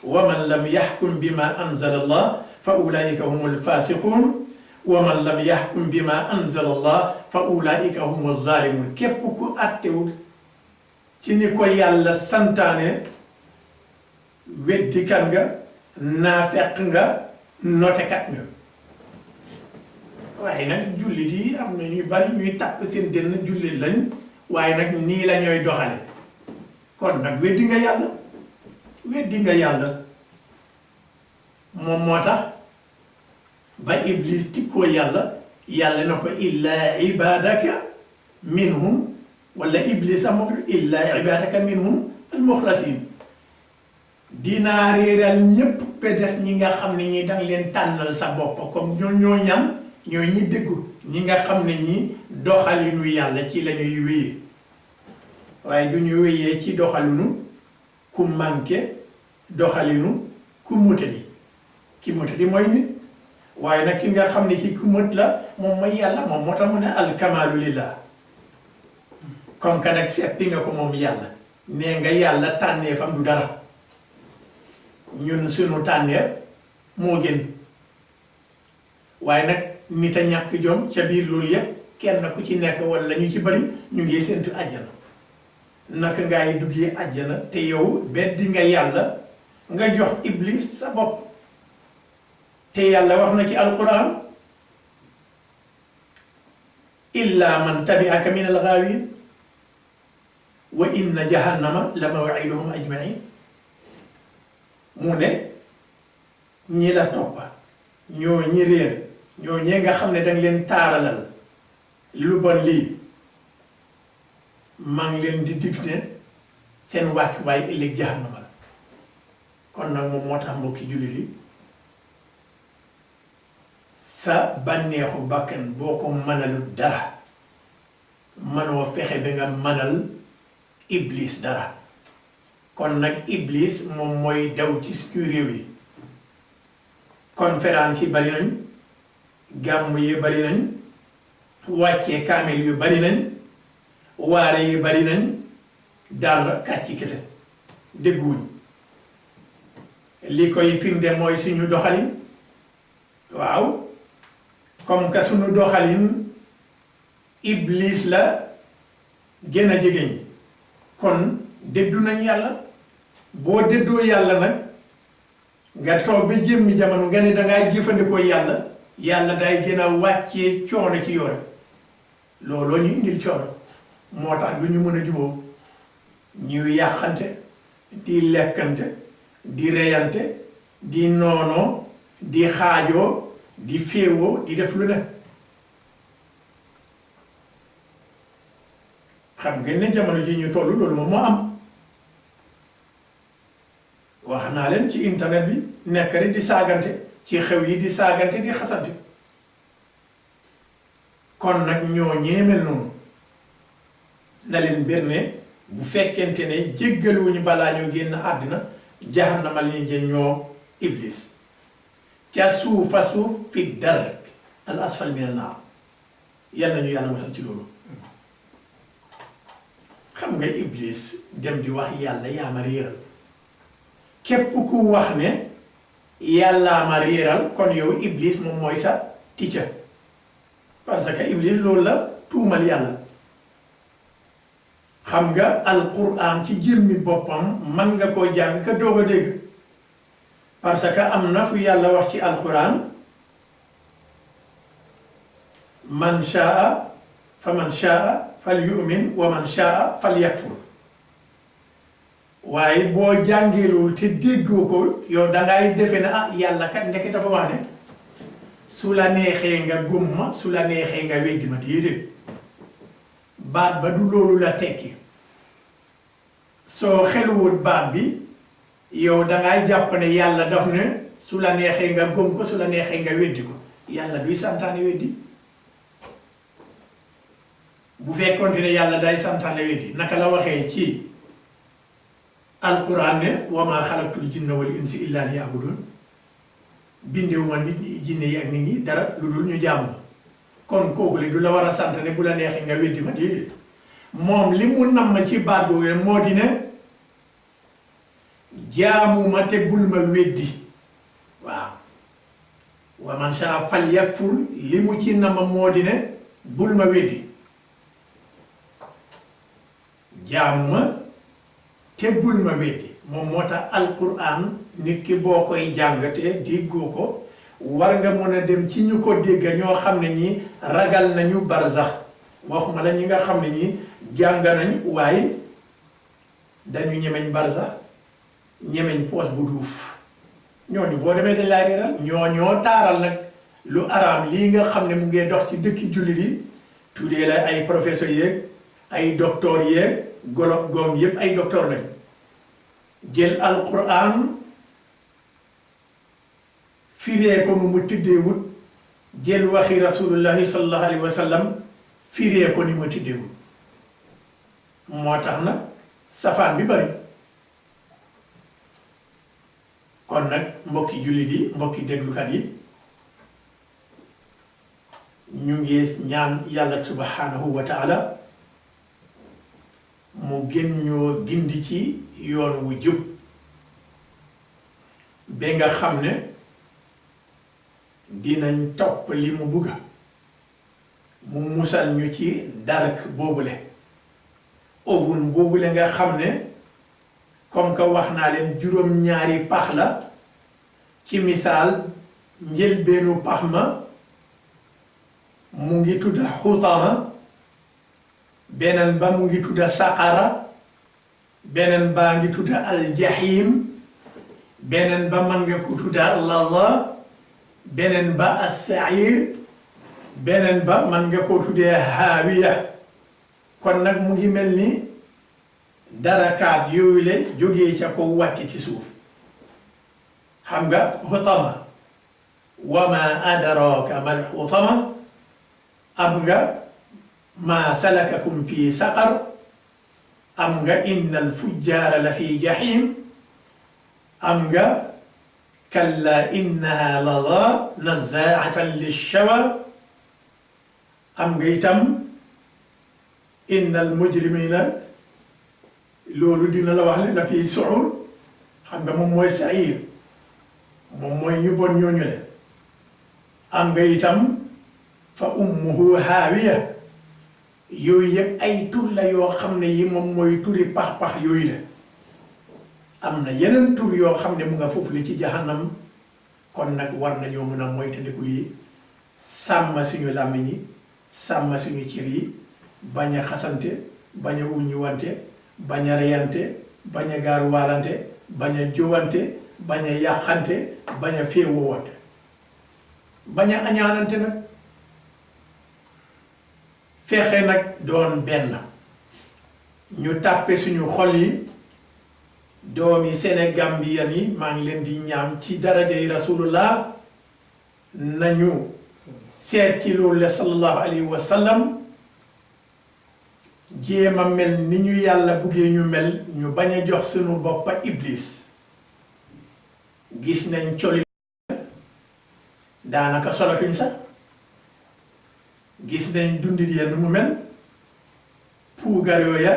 wa man lam yaxkum bima anzala allah fa ulaika humul fasiqun wa man lam yaxkum bima anzala allah fa ulaika humul zalimun képp ku àttewul ci ni ko yàlla santaane weddikat nga naafeq nga notekat nga waaye nag jullit yi am na ñuy bari ñuy tàpp seen dënn jullit lañ waaye nag nii la ñooy doxale kon nag weddi nga yàlla moom moo tax ba iblis tikkoo yàlla na ko illaa ibadaka minhum wala iblis am moo illaa ibadaka minhum almuxlasin dinaa réeral ñépp ba des ñi nga xam ne ñi danga leen tànnal sa bopp comme ñoo ñam ñooy ñi déggu ñi nga xam ne ñi doxalinu yàlla ci la ñuy wéyee waaye du ñu wéyee ci doxalinu ku manqué doxalinu ku mutadi ki mutadi mooy nit waaye nag ki nga xam ne ki ku mët la moom mooy yàlla moom moo tax mu ne alkamaalu lillah comme que nag seppi nga ko moom yàlla nee nga yàlla tànnee fam du dara ñun sunu tànneer moo gën waaye nag nit a ñàkk jom ca biir loolu yépp kenn ku ci nekk wala ñu ci bari ñu ngi séntu àjjana naka ngay duggee àjjana te yow beddi nga yàlla nga jox iblis sa bopp te yàlla wax na ci alquran illa man tabi'aka min alghawin wa inna jahannama la maw'iduhum ajma'in mu ne ñi la toppa ñoo ñi réer ñoo ñee nga xam ne danga leen taaralal lu bon lii maa ngi leen di dig ne seen wàccuwaay ëllëg jahannama la kon nag moom moo tax mbokki jullit yi sa bànneexu bakkan boo ko mënalu dara mënoo fexe ba nga mënal iblis dara kon nag iblis moom mooy daw ci suñu réew yi conférence yi bari nañ gàmm yi bari nañ wàccee kaamel yu bari nañ waare yi bari nañ dara kàcc kese dégguwuñ li koy firnde mooy suñu doxalin waaw comme que suñu doxalin iblis la gën a jegeñ kon dëddu nañ yàlla boo dëddoo yàlla nag nga toog ba jëmmi jamono nga ne dangay jëfandikoo yàlla yàlla day gën a wàccee coono ci yore looloo ñu indil coono moo tax du ñu mën a juboo ñuy yàqante di lekkante di reyante di noonoo di xaajoo di féewoo di def lu ne xam ngeen ne jamono ji ñu toll loolu moom moo am wax naa leen ci internet bi nekk rek di saagante ci xew yi di saagante di xasante kon nag ñoo ñeemel noonu na leen bir ne bu fekkente ne jéggaluwuñu balaa ñoo génn àddina jahannama li ñu jën ñoo iblis ca suufa suuf fi dark al asfal min an naar yal nañu yàlla musal ci loolu xam nga iblis dem di wax yàlla yaa ma réeral képp ku wax ne yàllaa ma réeral kon yow iblis moom mooy sa ticca parce que iblis loolu la tuumal yàlla xam nga alquran ci jëmmi boppam man nga koo jàng ka doog a dégg parce que am na fu yàlla wax ci alquran man shaa fa man shaa fal yu'min wa man shaa fal yakfur waaye boo jàngeelul te déggoo ko yow dangay defe ne ah yàlla kat ndeke dafa wax ne su la neexee nga gëm ma su la neexee nga weddi ma déedéet baat ba du loolu la tekki soo xeluwut baat bi yow dangay jàpp ne yàlla daf ne su la neexee nga gëm ko su la neexee nga weddi ko yàlla duy santaane weddi bu fekkoonte ne yàlla day santaane weddi naka la waxee ci alquran ne wa maa xalaqtul jinna wal insa illa liya'budun bindewuma nit ñi jinne yi ak nit ñi dara lu dul ñu jaamu ma kon kooku li du la war a sant ne bu la neexee nga weddi ma déedéet moom li mu namm ci baat boobu moo di ne jaamuma te bul ma weddi waaw wa man shaa fal yakfur li mu ci namm moo di ne bul ma weddi jaamuma te bul ma weddi moom moo tax alquran nit ki boo koy jàngatee déggoo ko war nga mën a dem ci ñu ko dégg ñoo xam ne ñi ragal nañu barzax waxuma la ñi nga xam ne ñi jàng nañ waaye dañu ñemeñ barzax ñemeñ poos bu duuf ñooñu boo demee dañ laa réeral ñoo taaral nag lu araam lii nga xam ne mu ngee dox ci dëkki jullit yi tuddee la ay professeur yeeg ay docteur yeeg goom yépp ay docteur lañ jël alquran firee ko nu mu tëddeewut jël waxi rasulullahi sallallahu alayhi wa sallam firee ko ni mu tëddeewut moo tax nag safaan bi bari kon nag mbokki jullit yi mbokki déglukat yi ñu ngi ñaan yàlla subhanahu wa taala mu gën ñoo gindi ci yoon wu jub ba nga xam ne dinañ topp li mu bugga mu musal ñu ci dark boobule ovun boobule nga xam ne comme que wax naa leen juróom-ñaari pax la ci misaal njëlbeenu pax ma mu ngi tudda xutama beneen ba mu ngi tudda saqara beneen baa ngi tudda aljahim beneen ba man nga ko tudda laza beneen ba assair beneen ba man nga ko tuddee haawiya kon nag mu ngi mel ni darakaat yooyu le jógee ca ko wàcc ci suuf xam nga xutama wa ma adraka mal xutama am nga ma salakakum fi saqar am nga innal fujjaara la fi jahim am nga kalla innaha laza nazaatan lishawa am nga itam innal mujrimina loolu dina la wax ne la fi suur xam nga moom mooy sair moom mooy ñu bon ñooñu le am nga itam fa ummuhu haawiya yooyu yëpp ay tur la yoo xam ne yi moom mooy turi pax-pax yooyu la am na yeneen tur yoo xam ne mu nga foofu li ci jahannam kon nag war nañoo mën a moytandiku lii sàmm suñu làmmiñ yi sàmm suñu cër yi bañ a xasante bañ a wuññiwante bañ a reyante bañ a gaaruwaalante bañ a jowante bañ a yàqante bañ a féewoowante bañ a añaanante nag fexe nag doon benn ñu tàppe suñu xol yi doomi Sénégambien yi maa ngi leen di ñaam ci daraja yi rasulullah nañu seet ci loolu la sallallahu alayhi wa sallam jéem a mel ni ñu yàlla buggee ñu mel ñu bañ a jox suñu boppa iblis gis nañ coli daanaka solatuñ sax gis nañ dundit ya nu mu mel puugar yooya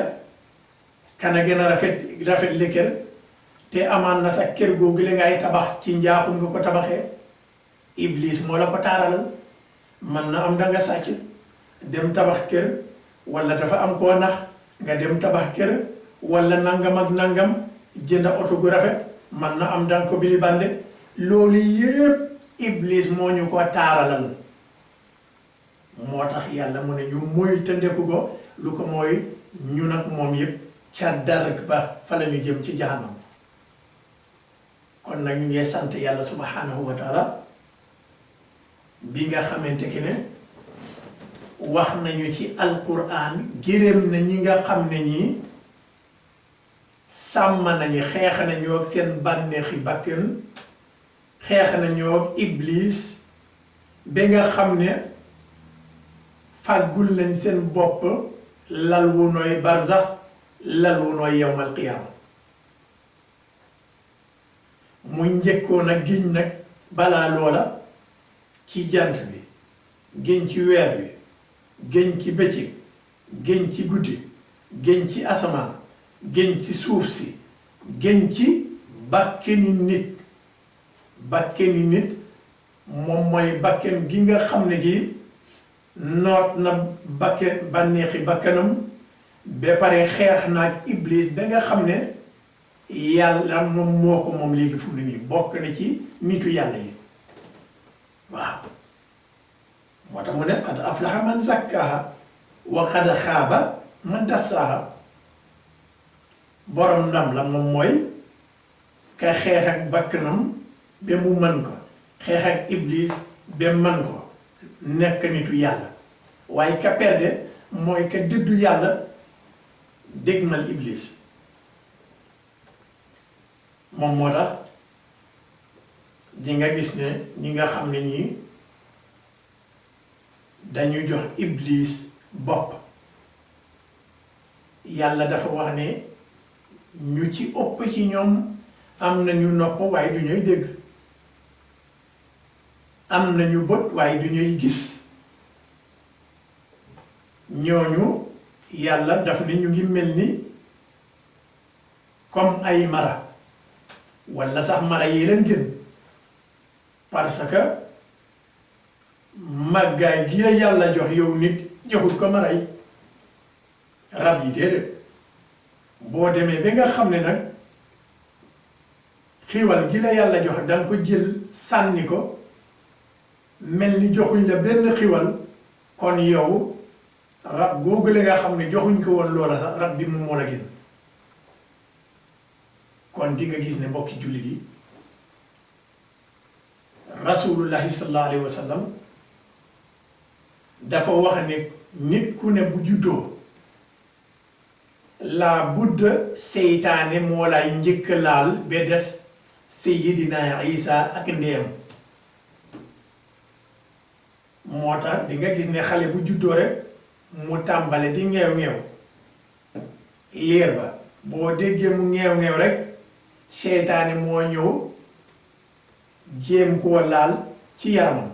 kana gën a rafet li kër te amaan na sa kër googu la ngay tabax ci njaaxum nga ko tabaxee iblis moo la ko taaralal man na am danga sàcc dem tabax kër wala dafa am koo nax nga dem tabax kër wala nangam ak nangam jënd oto gu rafet man na am danga ko bili bande loolu yépp iblis moo ñu ko taaralal moo tax yàlla mu ne ñu mooy tëndeku ko lu ko mooy ñu nag moom yépp ca dark ba fa la ñu jëm ci jahannam kon nag ñu ngi sant yàlla subhanahu wa taala bi nga xamante ki ne wax nañu ci alquran gërëm na ñi nga xam ne ñii sàmm nañu xeex nañoo ak seen bànneexi bakkan xeex nañoo ak iblis ba nga xam ne fàggul nañ seen bopp lal wu nooy barzax lal wu nooy yawmal qiyaama mu njëkkoon a giñ nag balaa loola ci jant bi génn ci weer bi génn ci bëccëg génn ci guddi génn ci asamaan génn ci suuf si génn ci bakkeni nit moom mooy bakken gi nga xam ne gi noot na bànneexi bakkanam ba pare xeex naag iblis ba nga xam ne yàlla moom moo ko moom léegi fu mu ne nii bokk na ci nitu yàlla yi waaw moo tax mu ne qad aflaha man zakkaha wa qad xaaba man dassaaha borom ndam la moom mooy ka xeex ak bakkanam ba mu mën ko xeex ak iblis ba mën ko nekk nitu yàlla waaye ka perde mooy ka dëddu yàlla dégmal iblis moom moo tax di nga gis ne ñi nga xam ne ñii dañu jox iblis bopp yàlla dafa wax ne ñu ci ëpp ci ñoom am nañu nopp waaye du ñuy dégg am nañu bët waaye du ñuy gis ñooñu yàlla daf ne ñu ngi mel ni comme ay mara walla sax mara yi leen gën parce que màggaay gi la yàlla jox yow nit joxul ko mara yi rab yi déedéet boo demee ba nga xam ne nag xiiwal gi la yàlla jox danga ko jël sànni ko mel ni joxuñ la benn xiiwal kon yow rab googu la nga xam ne joxuñ ko woon loola sax rab bi mu moo la gën kon di nga gis ne mbokki jullit yi rasulullahi sallallahu alayhi wa sallam dafa wax ne nit ku ne bu juddoo laa budda seytaane moo lay njëkk laal ba des Seydina Isa ak ndeyam moo tax di nga gis ne xale bu juddoo rek mu tàmbale di ngeew-ngeew liir ba boo déggee mu ngeew-ngeew rek seytaane moo ñëw jéem koo laal ci yaramam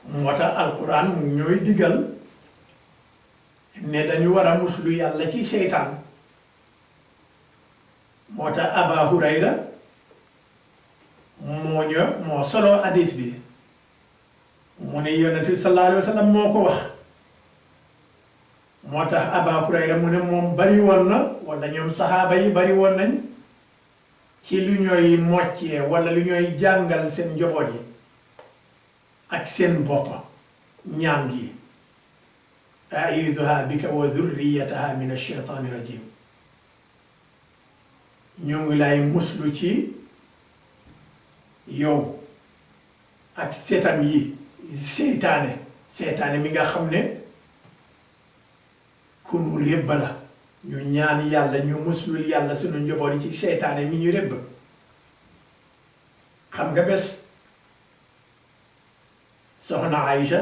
moo tax alquran mu ñooy digal ne dañu war a muslu yàlla ci seytaan moo tax Aba Hurayra moo solo hadis bi mu ne yonent bi sallallahu alayhi wa sallam moo ko wax moo tax Aba Hurayra mu ne moom bari woon na wala ñoom saxaaba yi bari woon nañ ci lu ñooy moccee wala lu ñooy jàngal seen njaboot yi ak seen bopp ñaan gi aiduha bika wa dhurriyataha min ash-shaytani rajim ñu ngi lay muslu ci yow ak setam yi seytaane mi nga xam ne ku nu rébb la ñu ñaan yàlla ñu muslul yàlla sunu njaboot yi ci seytaane mi ñu rébb xam nga bés soxna Aïcha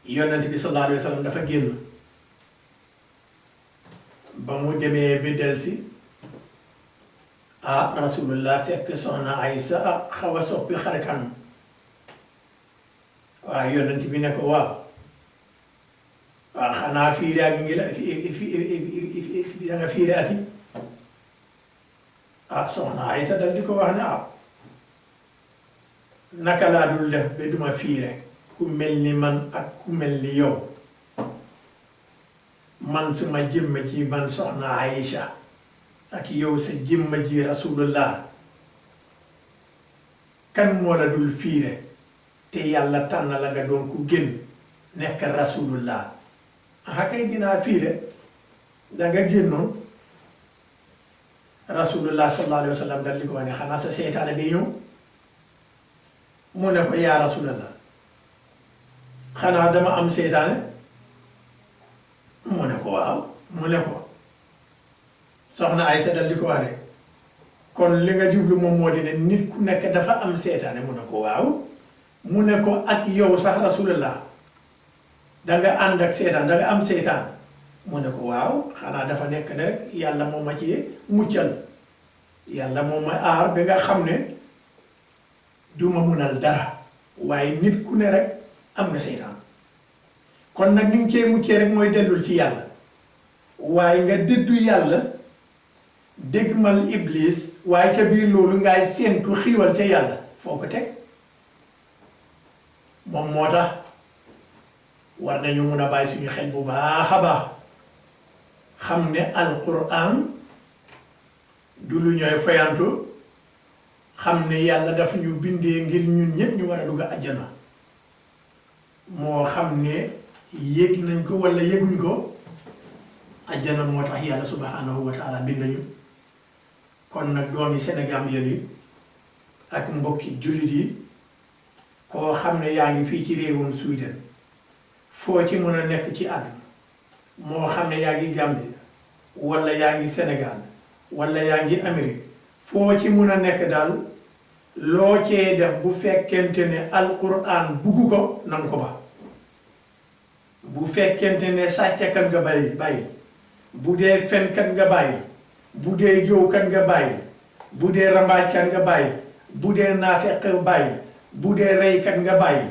yonent bi sallallahu alayhi wa sallam dafa génn ba mu demee ba delsi rasulullah fekk soxna Aïcha xaw a soppi xar kanam waaw yonent bi ne ko waaw xanaa fiire ak ngi la da nga fiire ati soxna Aïcha dal di ko wax ne naka laa dul def ba duma fiire ku mel ni man ak ku mel ni yow man suma jëmm ji man soxna Aïcha ak yow sa jëmm ji rasulullah kan moo la dul fiire te yàlla tànn la nga doon ku gën nekk rasulullah kay dinaa fiire danga génnoon rasulullah sallallahu alayhi wa sallam dal di ko wax ne xanaa sa seytaane bi ñëw mu ne ko yaa rasulallah xanaa dama am seytaane mu ne ko waaw mu ne ko soxna Aysa dal di ko wax ne kon li nga jublu moom moo di ne nit ku nekk dafa am seytaane mu ne ko waaw mu ne ko ak yow sax rasulallah danga ànd ak seytaan danga am seytaan mu ne ko waaw xanaa dafa nekk ne rek yàlla moo ma ci muccal yàlla moo ma aar ba nga xam ne duma munal dara waaye nit ku ne rek am nga seytaan kon nag ñu ngi cee muccee rek mooy dellul ci yàlla waaye nga dëddu yàlla dégmal iblis waaye ca biir loolu ngay séentu xiiwal ca yàlla foo ko teg moom moo tax war nañu mun a bàyyi suñu xel bu baax a baax xam ne alquran du lu ñooy fayantu xam ne yàlla dafa ñu bindee ngir ñun ñëpp ñu war a dugg àjjana moo xam ne yëg nañ ko walla yëguñ ko àjjana moo tax yàlla subhanahu wa taala bind nañu kon nag doomi Sénégal yi ak mbokki jullit yi koo xam ne yaa ngi fii ci réewum Sweden foo ci mën a nekk ci àdduna moo xam ne yaa ngi Gambie walla yaa ngi Sénégal walla yaa ngi Amérique foo ci mën a nekk daal loo cee def bu fekkente ne alquran bugg ko nan ko ba bu fekkente ne sàccakat nga bàyyi bu dee fenkat nga bàyyi bu dee jëwkat nga bàyyi bu dee rambaajkat nga bàyyi bu dee naafeq bàyyi bu dee reykat nga bàyyi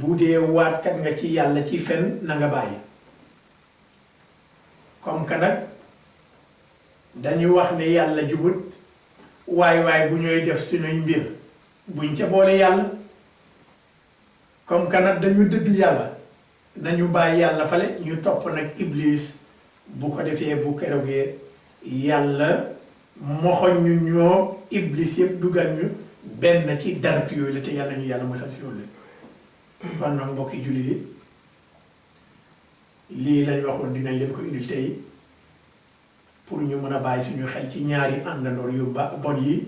bu dee waatkat nga ci yàlla ci fen na nga bàyyi comme que nag dañu wax ne yàlla jubut waay bu ñooy def suñuy mbir buñ ca boole yàlla comme que nag dañu dëddu yàlla nañu bàyyi yàlla fale ñu topp nag iblis bu ko defee bu kerogee yàlla moxoñ ñu ñoo iblis yëpp dugal ñu benn ci dark yooyu la te yàlla ñu yàlla mosal ci loolu la kon nag mbokki jullit yi lii lañ waxoon dinañ leen ko indil tey pour ñu mën a bàyyi suñu xel ci ñaari àndandoor yu bon yi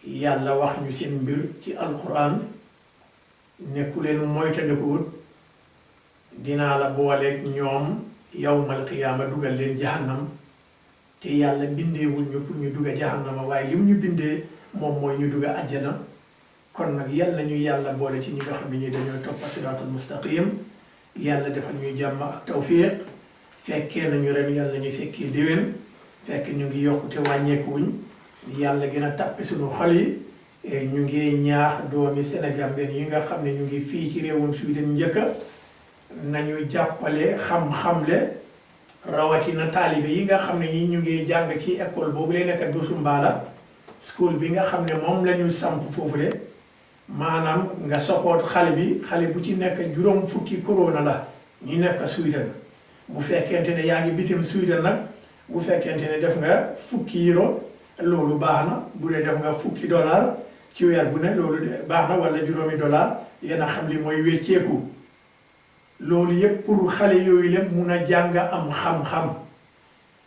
yàlla wax ñu seen mbir ci alquran nekku leen moytandikuwut dinaa la booleeg ñoom yawmal qiyaama dugal leen jahannam te yàlla bindeewul ñu pour ñu dugga jahannama waaye lim ñu bindee moom mooy ñu dugga àjjana kon nag yàlla ñu yàlla boole ci ñi nga xam ne ñi dañoo topp siraatal mustaqim yàlla defal ñu jàmm ak tawfiq fekkee nañu ren yàlla ñu fekkee déwén fekk ñu ngi yokkute wàññeekuwuñ yàlla gën a tàppe suñu xol yi ñu ngi ñaax doomi Sénégal benn yi nga xam ne ñu ngi fii ci réewum Suède njëkka nañu jàppale xam-xamle rawatina taalibe yi nga xam ne ñi ñu ngi jàng ci école boobu lay nekk Duusu Mbaala school bi nga xam ne moom la ñu samp foofu de maanaam nga support xale bi xale bu ci nekk juróom fukki corona la ñu nekk Suède bu fekkente ne yaa ngi bitim Suède nag bu fekkente ne def nga fukki euro loolu baax na bu dee def nga fukki dollar ci weer bu ne loolu baax na wala juróomi dollar yéen a xam li mooy wecceeku loolu yëpp pour xale yooyu lépp mun a jàng am xam-xam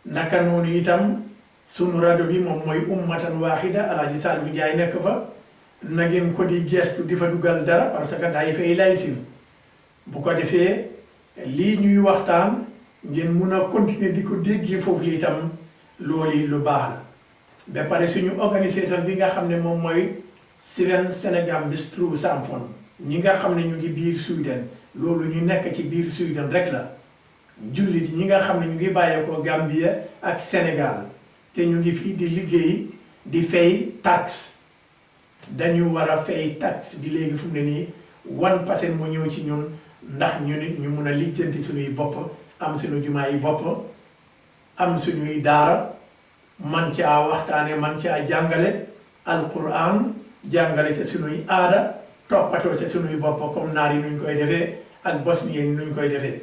naka noonu itam sunu rajo bi moom mooy ummatan waaxida Alaaji Saliou Ndiaye nekk fa na ngeen ko di gestu di fa dugal dara parce que day fay laysin bu ko defee lii ñuy waxtaan ngeen mun a continuer di ko déggee foofu li itam loolu lu baax la ba pare suñu organisation bi nga xam ne moom mooy Seven Senegambia True Samfund ñi nga xam ne ñu ngi biir Suède loolu ñu nekk ci biir Suède rek la jullit ñi nga xam ne ñu ngi bàyyeekoo Gambia ak Sénégal te ñu ngi fii di liggéey di fay taxe dañu war a fay taxe bi léegi fu mu ne nii 1% mu ñëw ci ñun ndax ñu nit ñu mun a lijjanti suñuy bopp am suñu jumaa yi bopp am suñuy daara man caa waxtaane man caa jàngale alquran jàngale ca suñuy aada toppatoo ca suñuy bopp comme naar yi nuñ koy defee ak bosnien yi nuñ koy defee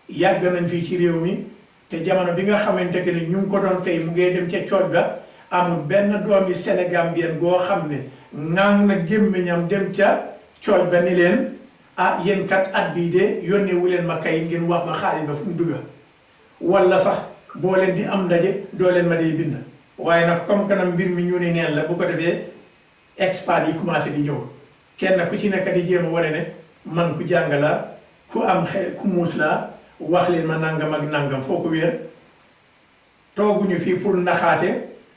yàgg nañ fii ci réew mi te jamono bi nga xamante que ne ñu ngi ko doon fay mu ngay dem ca cooj ba amul benn doomi sénégambien goo xam ne ŋàng na gémmiñam dem ca cooj ba ni leen ah yéen kat at bii de yónnee wu leen ma kay ngeen wax ma xaalis ba fu mu dugga wala sax boo leen di am ndaje doo leen ma dee bind waaye nag comme kanam mbir mi ñu ni neen la bu ko defee expat yi commencé di ñëw kenn ku ci nekk di jéem a wane ne man ku jàng la ku am xel ku muus la wax leen ma nangam ak nangam foo ko wéer tooguñu fii pour naxaate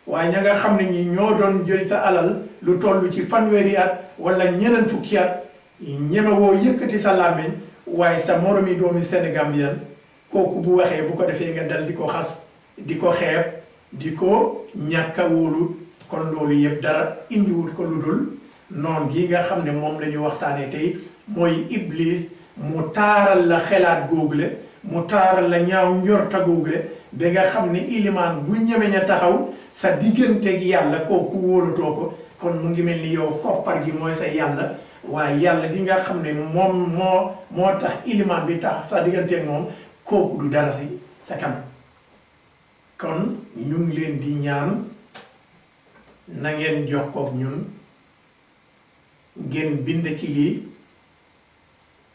waaye ña nga xam ne ñi ñoo doon jël sa alal lu toll ci fanweeri at wala ñeneen fukki at ñeme woo yëkkati sa làmmiñ waaye sa moromi doomi Sénégambien kooku bu waxee bu ko defee nga dal di ko xas di ko xeeb di ko ñàkk a wóolu kon loolu yëpp dara indiwut ko lu dul noon gi nga xam ne moom la ñu waxtaanee tey mooy iblis mu taaral la xelaat googule mu taaral la ñaaw njorta googule ba nga xam ne ilimaan bu ñemeñ a taxaw sa digganteeg yàlla kooku wóolatoo ko kon mu ngi mel ni yow koppar gi mooy sa yàlla waaye yàlla gi nga xam ne moom moo tax ilimaan bi tax sa digganteeg moom kooku du dara si sa kanam kon ñu ngi leen di ñaan na ngeen jokkoog ñun ngeen bind ci lii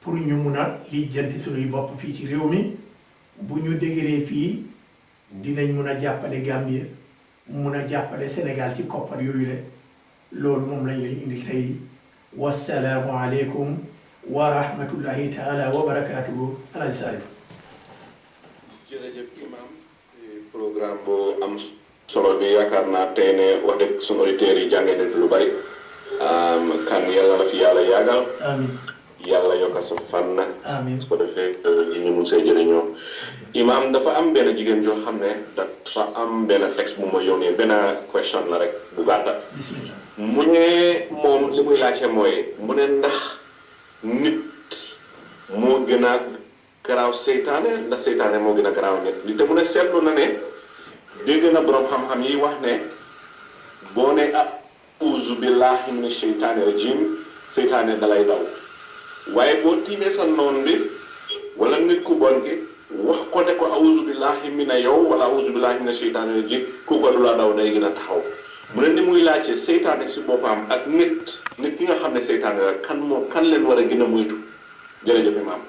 pour ñu mun a lijjanti suñuy bopp fii ci réew mi bu ñu dégëree fii dinañ mun a jàppale Gambie mun a jàppale Sénégal ci koppar yooyu le loolu moom lañ leen indil tey wassalaamu aleykum wa rahmatullahi taala wa barakaatuhu Alaaji Saliou. jërëjëf imam programme bu am solo bi yaakaar naa tey ne wax dëgg sunu auditeurs yi jàngee nañ fi lu bari kan yàlla la fi yàlla yàggal amiin yàlla yokk sa fan amiin su ko defee ñu mun see jëriñoo imam dafa am benn jigéen joo xam ne dafa am benn texte bu ma yónnee benn question la rek bu gàtta bismillah mu ne moom li muy laajte mooy mu ne ndax nit moo gën a garaaw seytaane ndax seytaane moo gën a garaaw nit li te mu ne seetlu na ne dégg na borom xam-xam yi wax ne boo ne a'uuzu billahi mina sheytaani rajim seytaane dalay daw waaye boo tiimee sa noon bi wala nit ku bon ki wax ko ne ko awuzu billahi mina yow wala awuzu billahi mina seytaane rajim ku ko du la daw day gën a taxaw mu ne ni muy laajte seytaane si boppam ak nit ki nga xam ne seytaane la kan leen war a gën a moytu jërëjëf imaam.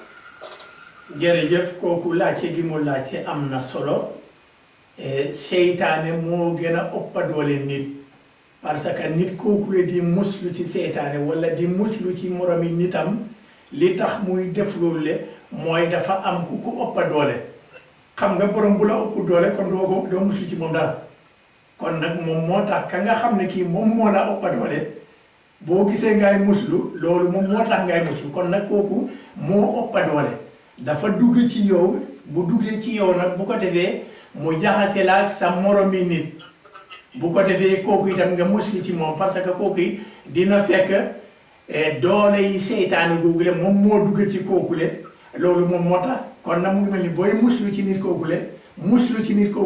jërëjëf kooku laajte gi mu laajte am na solo seytaane moo gën a ëpp doole nit parce que nit kooku la di muslu ci seytaane wala di muslu ci moromi nitam li tax muy def loolu le mooy dafa am ku ko ëpp doole xam nga borom bu la ëpp doole kon doo muslu ci moom dara kon nag moom moo tax ka nga xam ne kii moom moo la ëpp doole boo gisee ngay muslu loolu moom moo tax ngay muslu kon nag kooku moo ëpp doole dafa dugg ci yow bu duggee ci yow nag bu ko defee mu jaxase la ak sa moromi nit bu ko defee kooku itam nga musli ci moom parce que kooku dina fekk doole yi seytaane googu le moom moo dugg ci kooku le loolu moom moo tax kon nag mu ngi mel ni booy muslu ci nit kooku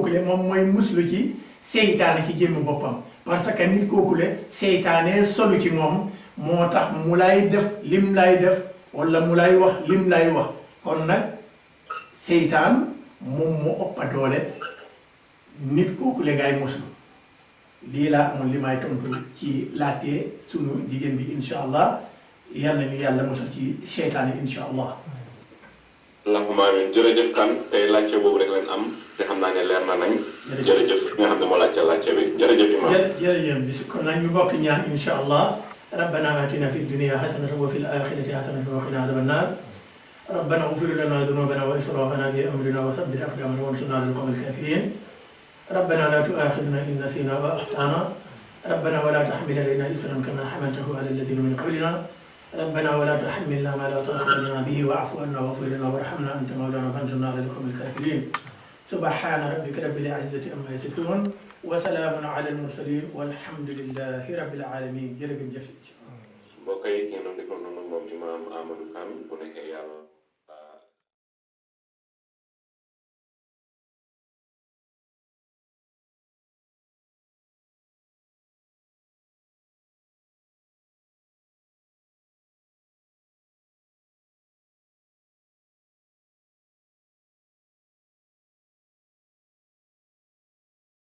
le moom mooy muslu ci seytaane ci jëmmi boppam parce que nit kooku le seytaane solu ci moom moo tax mu lay def lim lay def wala mu lay wax lim lay wax kon nag seytaan moom mu ëpp doole nit kooku le ngay muslu lii laa amoon li may tontu ci laajte sunu jigéen bi incha allah yàlla ñu yàlla musal ci seytaane incha allah. allahumma amiin jërëjëf kan tey laajte boobu rek leen am te xam naa ne leer na nañ. jërëjëf nga xam ne moo laajte bi jërëjëf imaam. jërëjëf bis kon nag ñu bokk ñaan incha allah rabbana atina fi dunya hasanatan wa fil akhirati hasanatan wa qina adhaban nar rabbana ighfir lana dhunubana wa israfana fi amrina wa thabbit aqdamana wansurna ala al-qawmi al-kafirin ربنا لا تؤاخذنا إن نسينا وأخطأنا ربنا ولا تحمل علينا إصرا كما حملته على الذين من قبلنا ربنا ولا تحملنا ما لا طاقة لنا به واعف عنا واغفر لنا وارحمنا أنت مولانا فانصرنا على القوم الكافرين سبحان ربك رب العزة عما يصفون وسلام على المرسلين والحمد لله رب العالمين jërëjëf. mbokk yi ngeen doon déglu noonu moom Imam Amadou Kane bu nekkee yàlla